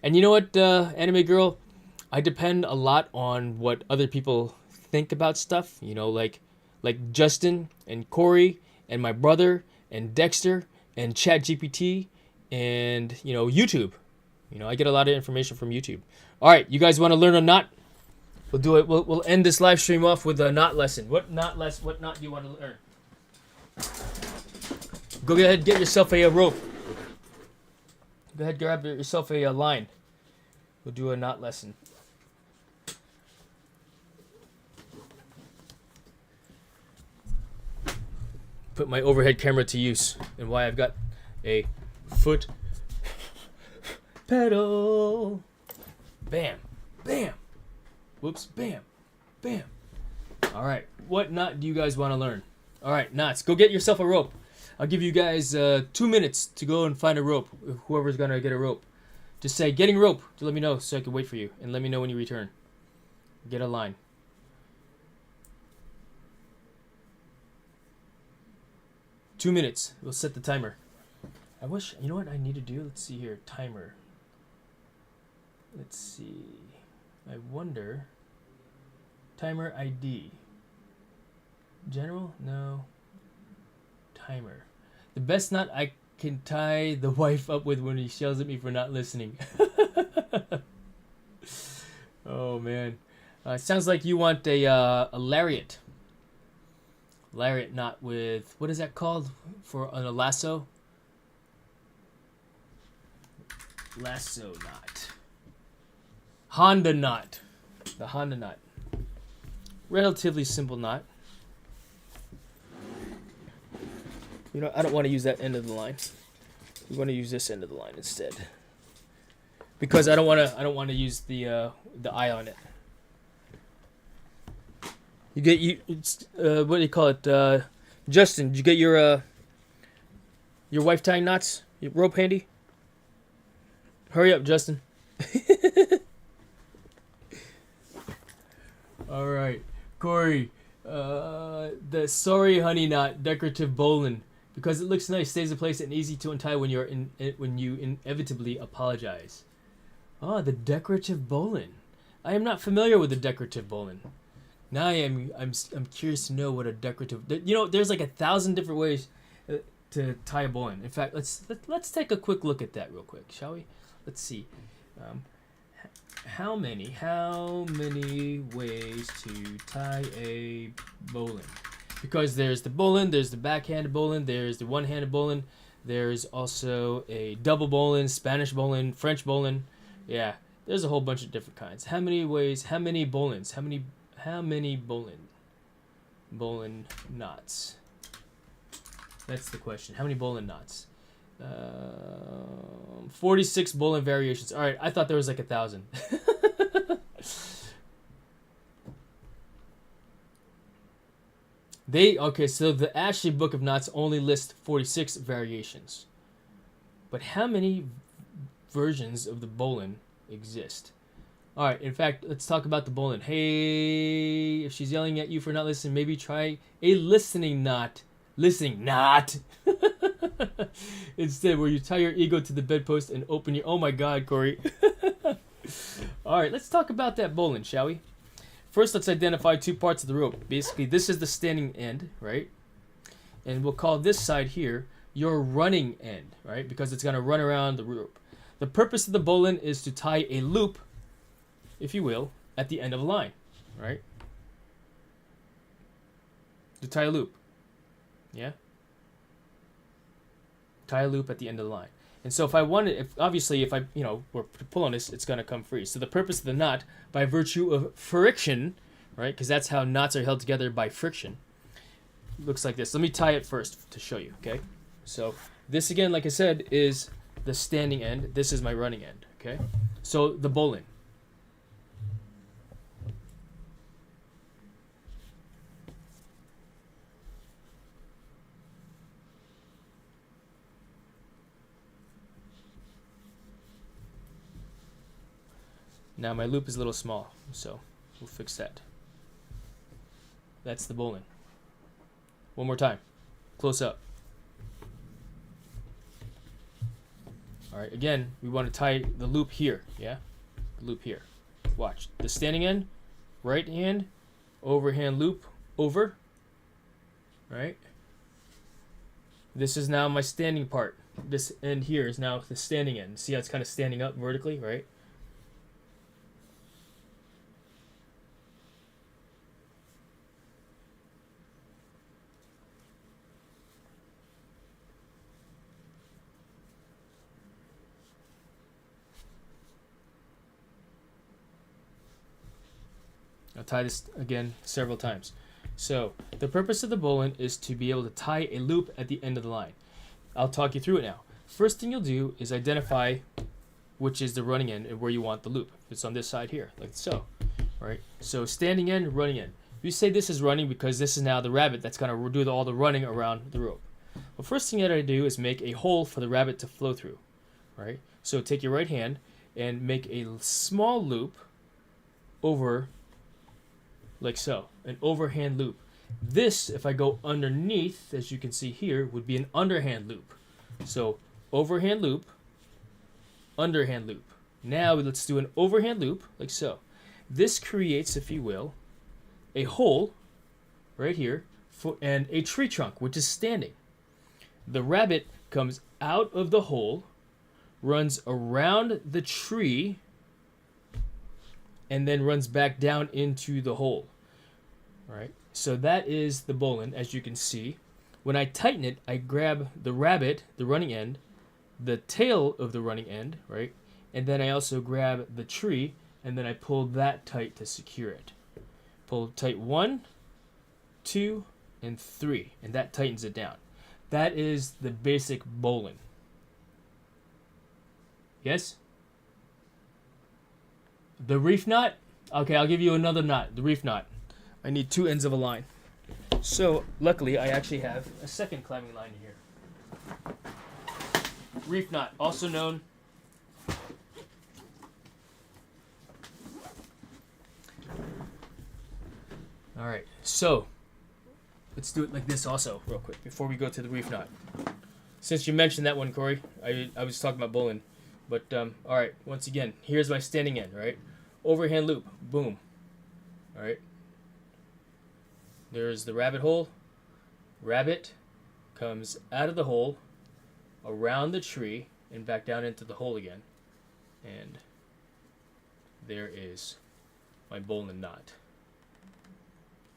And you know what, anime girl? I depend a lot on what other people think about stuff. You know, like Justin and Corey and my brother and Dexter and ChatGPT and, you know, YouTube. You know, I get a lot of information from YouTube. All right, you guys want to learn a knot? We'll do it. We'll end this live stream off with a knot lesson. What knot do you want to learn? Go ahead, get yourself a rope. Go ahead, grab yourself a line. We'll do a knot lesson. Put my overhead camera to use, and why I've got a foot pedal. Bam, bam. Whoops, bam, bam. All right, what knot do you guys want to learn? All right, knots. Go get yourself a rope. I'll give you guys 2 minutes to go and find a rope. Whoever's gonna get a rope, just say getting rope to let me know so I can wait for you, and let me know when you return. Get a line. Two minutes. We'll set the timer. I wish, you know what I need to do? Let's see here. Timer. Let's see. I wonder. Timer ID. General? No. Timer. The best knot I can tie the wife up with when he yells at me for not listening. Oh, man. Sounds like you want a lariat. Lariat knot with, what is that called for on a lasso? Lasso knot. Honda knot. The Honda knot. Relatively simple knot. You know, I don't want to use that end of the line. We want to use this end of the line instead. Because I don't want to use the eye on it. What do you call it? Justin, did you get your wife tying knots? Your rope handy? Hurry up, Justin. All right, Corey. The sorry honey knot decorative bowline because it looks nice, stays in place, and easy to untie when you inevitably apologize. Ah, the decorative bowline. I am not familiar with the decorative bowline. Now I'm curious to know what a decorative. You know, there's like 1,000 different ways to tie a bowline. In fact, let's take a quick look at that real quick, shall we? Let's see. How many ways to tie a bowline? Because there's the bowline, there's the backhanded bowline, there's the one-handed bowline, there's also a double bowline, Spanish bowline, French bowline. Yeah, there's a whole bunch of different kinds. How many ways? How many bowlines? How many bowline knots? That's the question. How many bowline knots? 46 bowline variations. All right, I thought there was like 1,000. So the Ashley Book of Knots only lists 46 variations. But how many versions of the bowline exist? All right, in fact, let's talk about the bowline. Hey, if she's yelling at you for not listening, maybe try a listening knot. Listening knot. Instead, where you tie your ego to the bedpost and open your... Oh my God, Corey. All right, let's talk about that bowline, shall we? First, let's identify two parts of the rope. Basically, this is the standing end, right? And we'll call this side here your running end, right? Because it's going to run around the rope. The purpose of the bowline is to tie a loop, if you will, at the end of a line, right? To tie a loop. Yeah? Tie a loop at the end of the line. And so if I were to pull on this, it's going to come free. So the purpose of the knot, by virtue of friction, right, because that's how knots are held together by friction, looks like this. Let me tie it first to show you, okay? So this, again, like I said, is the standing end. This is my running end, okay? So the bowline. Now my loop is a little small, so we'll fix that. That's the bowline. One more time. Close up. All right, again, we want to tie the loop here, yeah? The loop here. Watch. The standing end, right hand, overhand loop, over. All right? This is now my standing part. This end here is now the standing end. See how it's kind of standing up vertically, right? I'll tie this again several times. So the purpose of the bowline is to be able to tie a loop at the end of the line. I'll talk you through it now. First thing you'll do is identify which is the running end and where you want the loop. It's on this side here, like so. All right. So standing end, running end. You say this is running because this is now the rabbit that's going to do all the running around the rope. Well, first thing you got to do is make a hole for the rabbit to flow through. Right. So take your right hand and make a small loop over, like so, an overhand loop. This, if I go underneath, as you can see here, would be an underhand loop. So overhand loop, underhand loop. Now let's do an overhand loop, like so. This creates, if you will, a hole right here and a tree trunk, which is standing. The rabbit comes out of the hole, runs around the tree, and then runs back down into the hole. All right, so that is the bowline, as you can see. When I tighten it, I grab the rabbit, the running end, the tail of the running end, right? And then I also grab the tree, and then I pull that tight to secure it. Pull tight 1, 2, and 3, and that tightens it down. That is the basic bowline. Yes? The reef knot? Okay, I'll give you another knot, the reef knot. I need 2 ends of a line. So, luckily, I actually have a second climbing line here. Reef knot, also known all right, so let's do it like this also, real quick, before we go to the reef knot. Since you mentioned that one, Corey, I was talking about bowline. But, all right, once again, here's my standing end, right? Overhand loop, boom. All right. There's the rabbit hole. Rabbit comes out of the hole, around the tree, and back down into the hole again. And there is my bowline knot.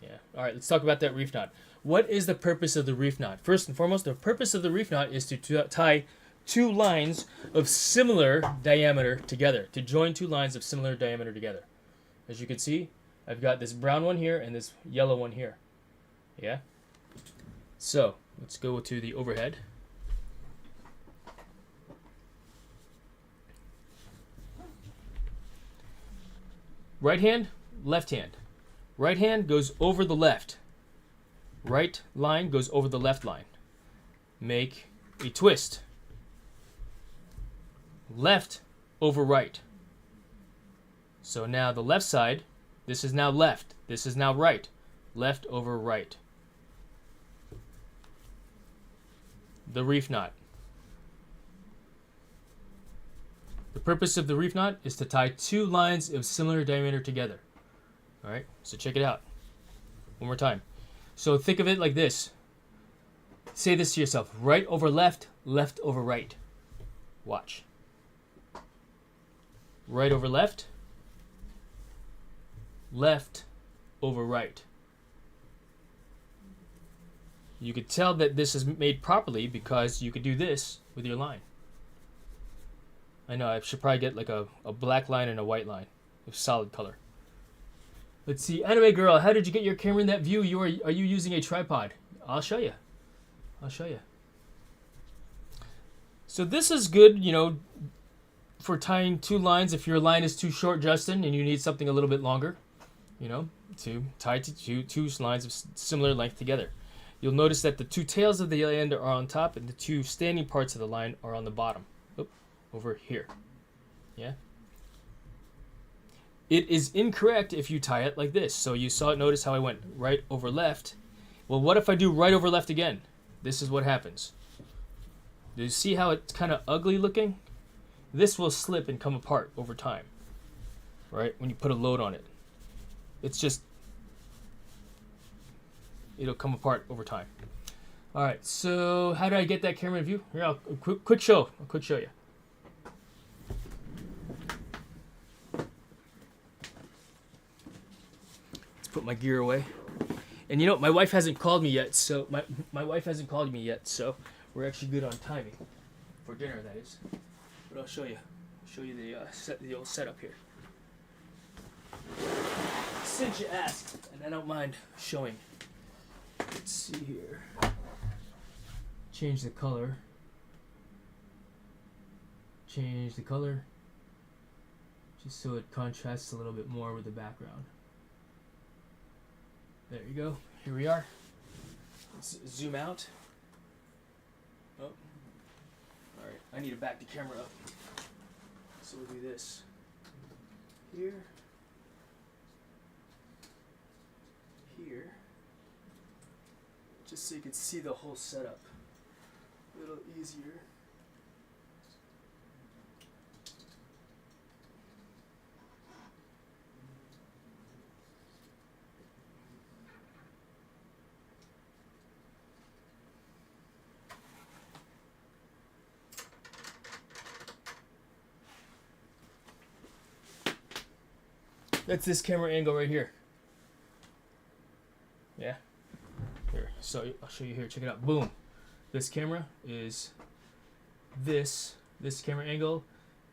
Yeah. All right, let's talk about that reef knot. What is the purpose of the reef knot? First and foremost, the purpose of the reef knot is to tie 2 lines of similar diameter together, to join 2 lines of similar diameter together. As you can see, I've got this brown one here and this yellow one here. Yeah? So, let's go to the overhead. Right hand, left hand. Right hand goes over the left. Right line goes over the left line. Make a twist. Left over right. So now the left side, this is now left. This is now right. Left over right. The reef knot. The purpose of the reef knot is to tie 2 lines of similar diameter together. All right, so check it out. One more time. So think of it like this. Say this to yourself. Right over left, left over right. Watch. Right over left, left over right. You could tell that this is made properly because you could do this with your line. I know, I should probably get like a black line and a white line of solid color. Let's see, Anime Girl, how did you get your camera in that view? Are you using a tripod? I'll show you. I'll show you. So this is good, you know, for tying 2 lines. If your line is too short, Justin, and you need something a little bit longer, you know, to tie two lines of similar length together. You'll notice that the 2 tails of the end are on top and the 2 standing parts of the line are on the bottom. Oop, over here. Yeah. It is incorrect if you tie it like this. So you saw it, notice how I went right over left. Well, what if I do right over left again? This is what happens. Do you see how it's kind of ugly looking? This will slip and come apart over time, right? When you put a load on it. It's just, it'll come apart over time. All right, so how do I get that camera in view? Here, I'll quick show you. Let's put my gear away. And you know, my wife hasn't called me yet, so my wife hasn't called me yet, so we're actually good on timing for dinner, that is. But I'll show you the old setup here. Since you asked, and I don't mind showing. Let's see here. Change the color. Change the color. Just so it contrasts a little bit more with the background. There you go. Here we are. Let's zoom out. Oh. Alright, I need to back the camera up. So we'll do this. Here. Here. Just so you can see the whole setup. A little easier. That's this camera angle right here. Yeah. Here, so I'll show you here. Check it out. Boom. This camera is this. This camera angle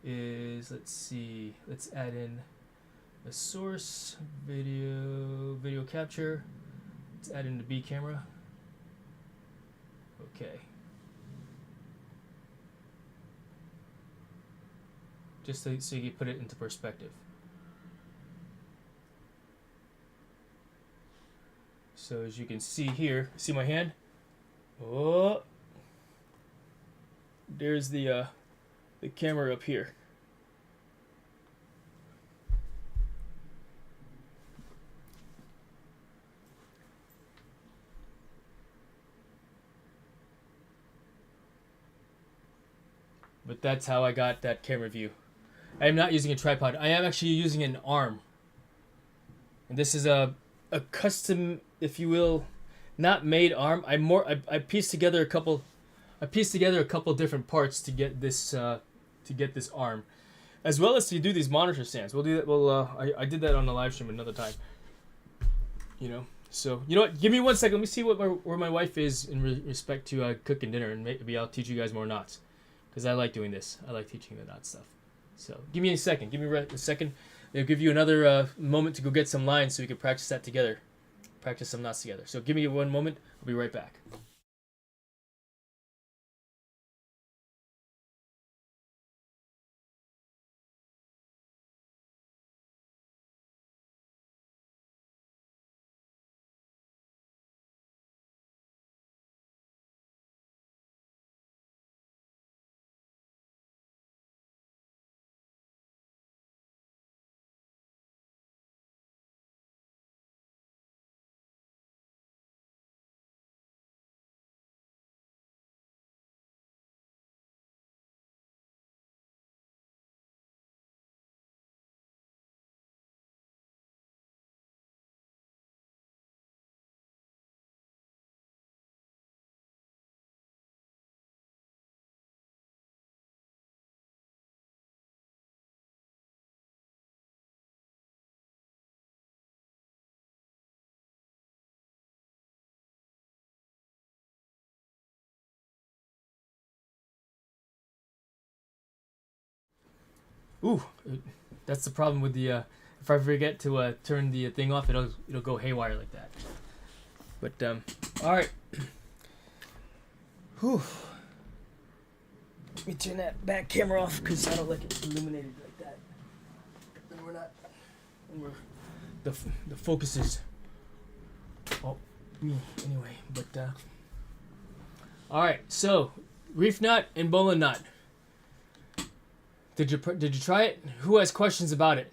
is, let's see. Let's add in the source, video capture. Let's add in the B camera. Okay. Just so you can put it into perspective. So as you can see here, see my hand? Oh, there's the camera up here. But that's how I got that camera view. I am not using a tripod. I am actually using an arm. And this is a custom, if you will, not made arm. I pieced together a couple different parts to get this arm, as well as to do these monitor stands. We'll do that. I did that on the live stream another time. You know, so you know what? Give me 1 second. Let me see where my wife is in respect to cooking dinner, and maybe I'll teach you guys more knots, because I like doing this. I like teaching the knot stuff. So give me a second. Give me a second. It'll give you another moment to go get some lines so we can practice that together. Practice some knots together. So give me 1 moment. I'll be right back. Ooh, that's the problem with the if I forget to turn the thing off, it'll go haywire like that. But all right. Whew. Let me turn that back camera off because I don't like it illuminated like that. And the focus is me anyway. But all right. So reef knot and bowline knot. Did you try it? Who has questions about it?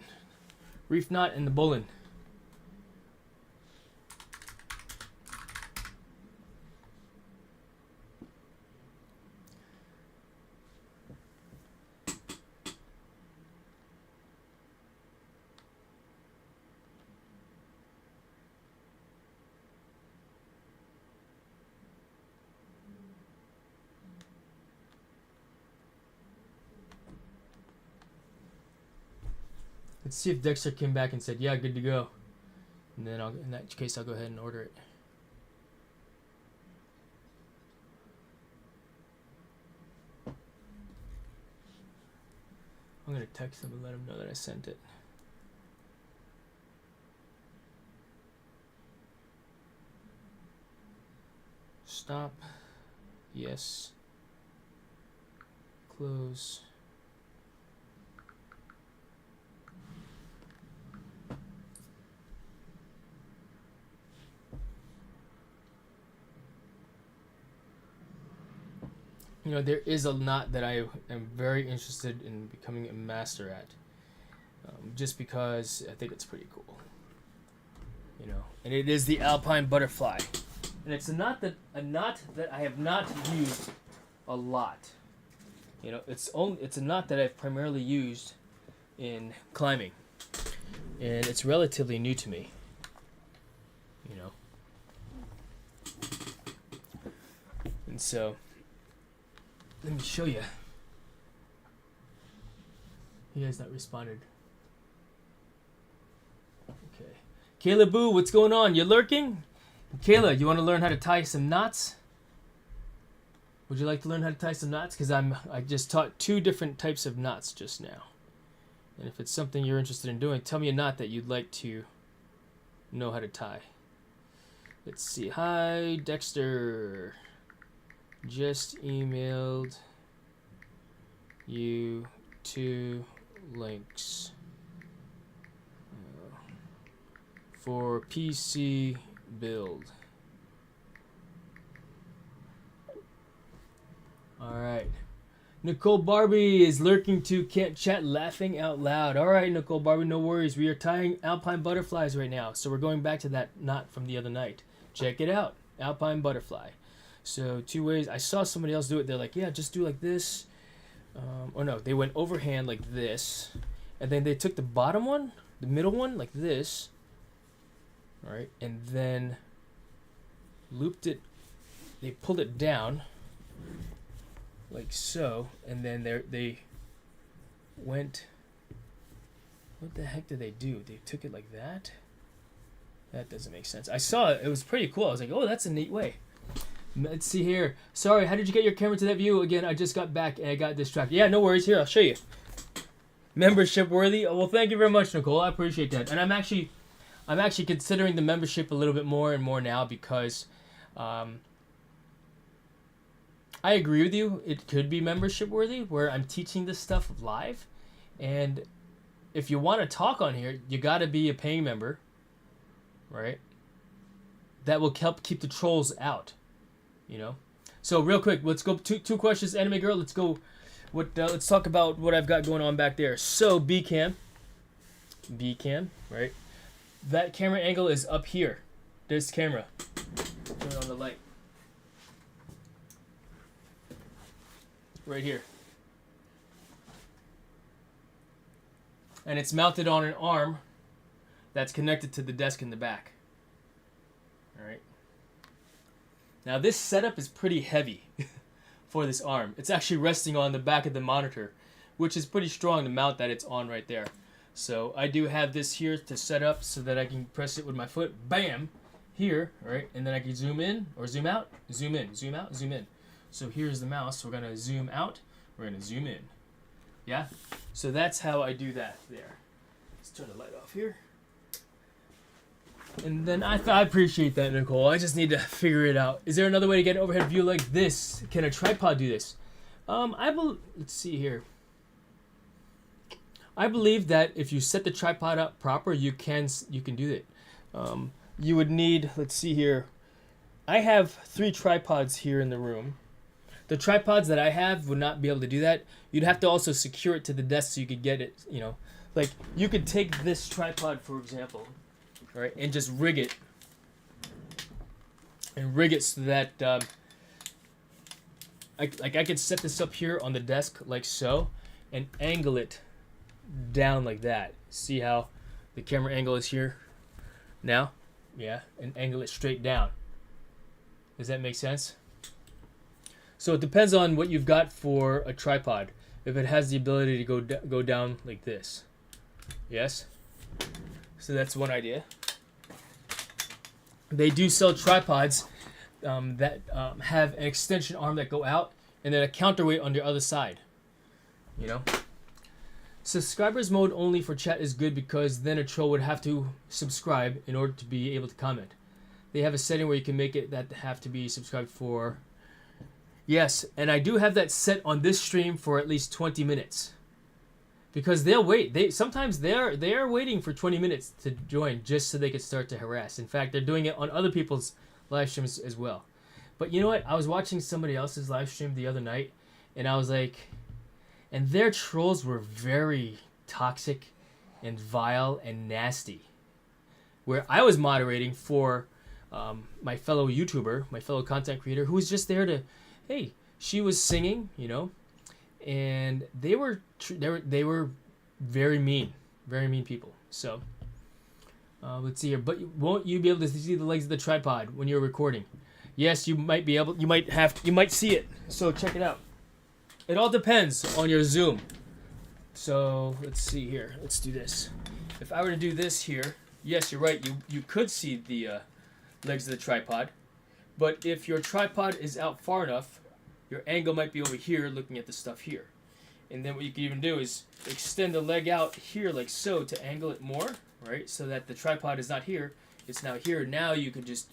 Reef knot and the bowline. Let's see if Dexter came back and said, yeah, good to go. And then in that case, I'll go ahead and order it. I'm going to text him and let him know that I sent it. Stop. Yes. Close. You know, there is a knot that I am very interested in becoming a master at, just because I think it's pretty cool. You know, and it is the Alpine Butterfly, and it's a knot that I have not used a lot. You know, it's a knot that I've primarily used in climbing, and it's relatively new to me. You know, and so. Let me show you. He has not responded. Okay. Kayla Boo, what's going on? You lurking? Kayla, you want to learn how to tie some knots? Would you like to learn how to tie some knots? Because I just taught 2 different types of knots just now. And if it's something you're interested in doing, tell me a knot that you'd like to know how to tie. Let's see. Hi, Dexter. Just emailed you 2 links for PC build. All right. Nicole Barbie is lurking to can't chat laughing out loud. All right, Nicole Barbie, no worries. We are tying Alpine Butterflies right now. So we're going back to that knot from the other night. Check it out. Alpine Butterfly. So 2 ways. I saw somebody else do it. They're like, yeah, just do like this. Or no, they went overhand like this. And then they took the bottom one, the middle one, like this. All right. And then looped it. They pulled it down like so. And then they went. What the heck did they do? They took it like that? That doesn't make sense. I saw it. It was pretty cool. I was like, oh, that's a neat way. Let's see here. Sorry, how did you get your camera to that view? Again, I just got back and I got distracted. Yeah, no worries. Here, I'll show you. Membership worthy. Oh, well, thank you very much, Nicole. I appreciate that. And I'm actually considering the membership a little bit more and more now because I agree with you. It could be membership worthy where I'm teaching this stuff live. And if you want to talk on here, you got to be a paying member, right? That will help keep the trolls out. You know, so real quick, let's go two questions, anime girl. Let's go. Let's talk about what I've got going on back there. So B cam, right? That camera angle is up here. This camera. Turn on the light. Right here. And it's mounted on an arm that's connected to the desk in the back. All right. Now this setup is pretty heavy for this arm. It's actually resting on the back of the monitor, which is pretty strong to mount that it's on right there. So I do have this here to set up so that I can press it with my foot, bam, here, right? And then I can zoom in or zoom out, zoom in, zoom out, zoom in. So here's the mouse. We're going to zoom out. We're going to zoom in. Yeah? So that's how I do that there. Let's turn the light off here. And then I appreciate that, Nicole. I just need to figure it out. Is there another way to get an overhead view like this? Can a tripod do this? Let's see here. I believe that if you set the tripod up proper, you can do it. You would need, let's see here. I have 3 tripods here in the room. The tripods that I have would not be able to do that. You'd have to also secure it to the desk so you could get it, Like, you could take this tripod, for example, right, and just rig it. And rig it so that, I could set this up here on the desk like so, and angle it down like that. See how the camera angle is here now? Yeah, and angle it straight down. Does that make sense? So it depends on what you've got for a tripod. If it has the ability to go down like this. Yes? So that's one idea. They do sell tripods that have an extension arm that go out and then a counterweight on the other side. You know? Subscribers mode only for chat is good because then a troll would have to subscribe in order to be able to comment. They have a setting where you can make it that have to be subscribed for. Yes, and I do have that set on this stream for at least 20 minutes. Because they'll wait. Sometimes they are waiting for 20 minutes to join just so they can start to harass. In fact, they're doing it on other people's live streams as well. But you know what? I was watching somebody else's live stream the other night, and I was like, and their trolls were very toxic and vile and nasty. Where I was moderating for my fellow YouTuber, my fellow content creator, who was just there to, hey, she was singing, you know, and they were very mean people. So let's see here. But won't you be able to see the legs of the tripod when you're recording? Yes, you might be able. You might see it. So check it out. It all depends on your zoom. So let's see here. Let's do this. If I were to do this here, yes, you're right. You could see the legs of the tripod. But if your tripod is out far enough, your angle might be over here looking at the stuff here. And then what you can even do is extend the leg out here like so to angle it more, right? So that the tripod is not here, it's now here. Now you can just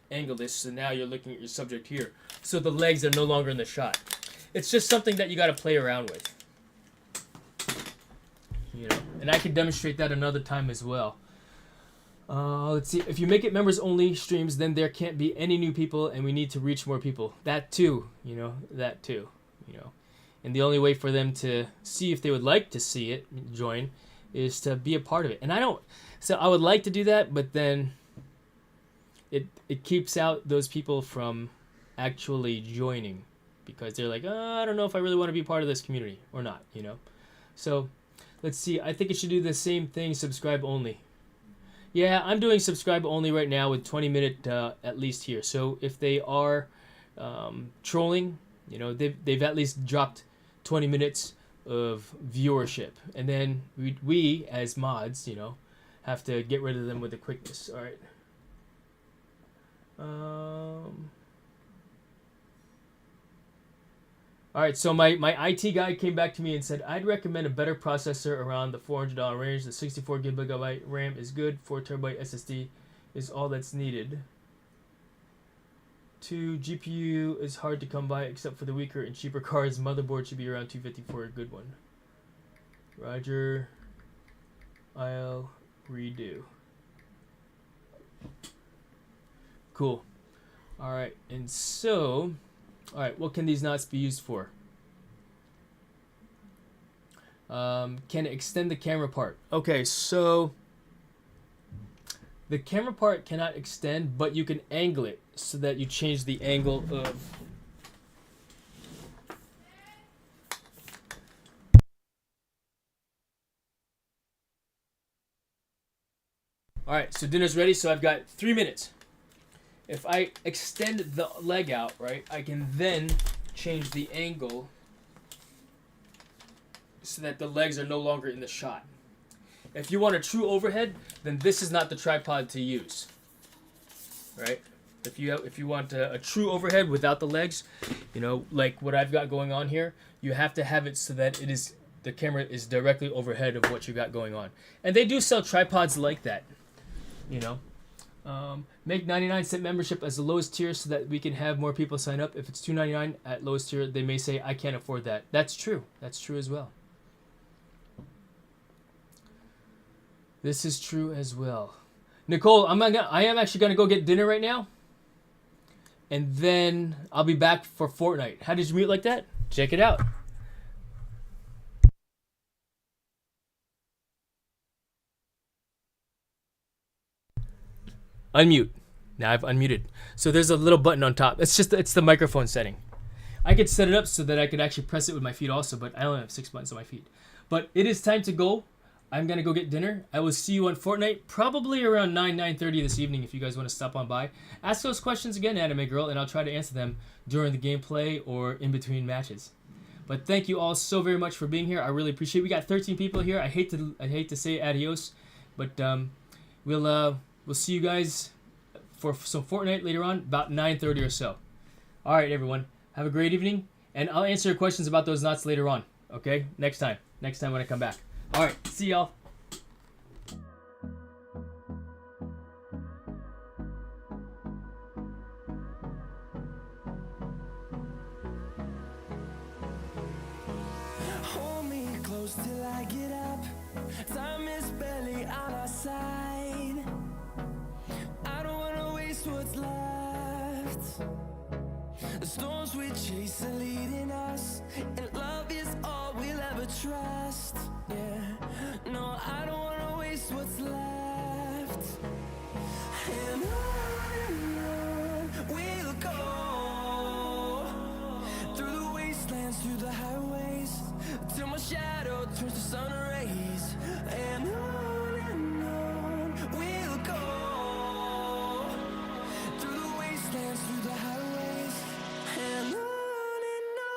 angle this, so now you're looking at your subject here. So the legs are no longer in the shot. It's just something that you got to play around with. You know, and I can demonstrate that another time as well. Let's see. If you make it members only streams, then there can't be any new people, and we need to reach more people. That too, you know. And the only way for them to see if they would like to see it, join, is to be a part of it. And I would like to do that, but then it keeps out those people from actually joining because they're like, I don't know if I really want to be part of this community or not, you know. So let's see. I think it should do the same thing, subscribe only. Yeah, I'm doing subscribe only right now with 20-minute at least here. So if they are trolling, you know, they've at least dropped 20 minutes of viewership. And then we as mods, you know, have to get rid of them with the quickness. All right. All right, so my IT guy came back to me and said, I'd recommend a better processor around the $400 range. The 64 gigabyte RAM is good. 4 terabyte SSD is all that's needed. 2 GPU is hard to come by except for the weaker and cheaper cards. Motherboard should be around $250 for a good one. Roger. I'll redo. Cool. All right, and so, all right, what can these knots be used for? Can it extend the camera part? Okay, so the camera part cannot extend, but you can angle it so that you change the angle of. All right, so dinner's ready, so I've got 3 minutes. If I extend the leg out, right, I can then change the angle so that the legs are no longer in the shot. If you want a true overhead, then this is not the tripod to use, right? If you want a true overhead without the legs, you know, like what I've got going on here, you have to have it so that the camera is directly overhead of what you got going on. And they do sell tripods like that, you know. Make 99-cent membership as the lowest tier so that we can have more people sign up. If it's $2.99 at lowest tier, they may say, I can't afford that. That's true. That's true as well. This is true as well. Nicole, I am actually going to go get dinner right now. And then I'll be back for Fortnite. How did you mute like that? Check it out. Unmute. Now I've unmuted. So there's a little button on top. It's the microphone setting. I could set it up so that I could actually press it with my feet also, but I only have 6 buttons on my feet. But it is time to go. I'm going to go get dinner. I will see you on Fortnite probably around 9:30 this evening if you guys want to stop on by. Ask those questions again, Anime Girl, and I'll try to answer them during the gameplay or in between matches. But thank you all so very much for being here. I really appreciate it. We got 13 people here. I hate to say adios, but we'll see you guys for some Fortnite later on, about 9:30 or so. All right, everyone. Have a great evening, and I'll answer your questions about those knots later on. Okay? Next time when I come back. All right. See y'all. Hold me close till I get up. Time is barely on our side. I don't wanna waste what's left. The storms we chase are leading us, and love is all we'll ever trust. Yeah, no, I don't wanna waste what's left. And on we'll go, through the wastelands, through the highways, till my shadow turns to sun rays. And on we'll go, through the wastelands, through the highways, and on we'll go.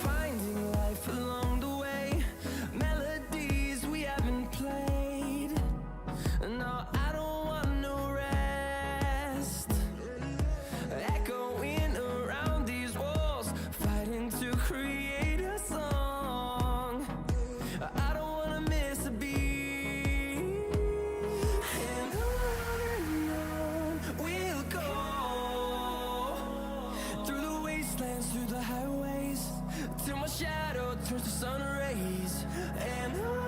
Finding life along the way, melodies we haven't played. No, I don't want no rest. Echoing around these walls, fighting to create a song. I don't wanna miss a beat. And on we'll go, through the wastelands, through the highways, till my shadow turns to sun rays. And on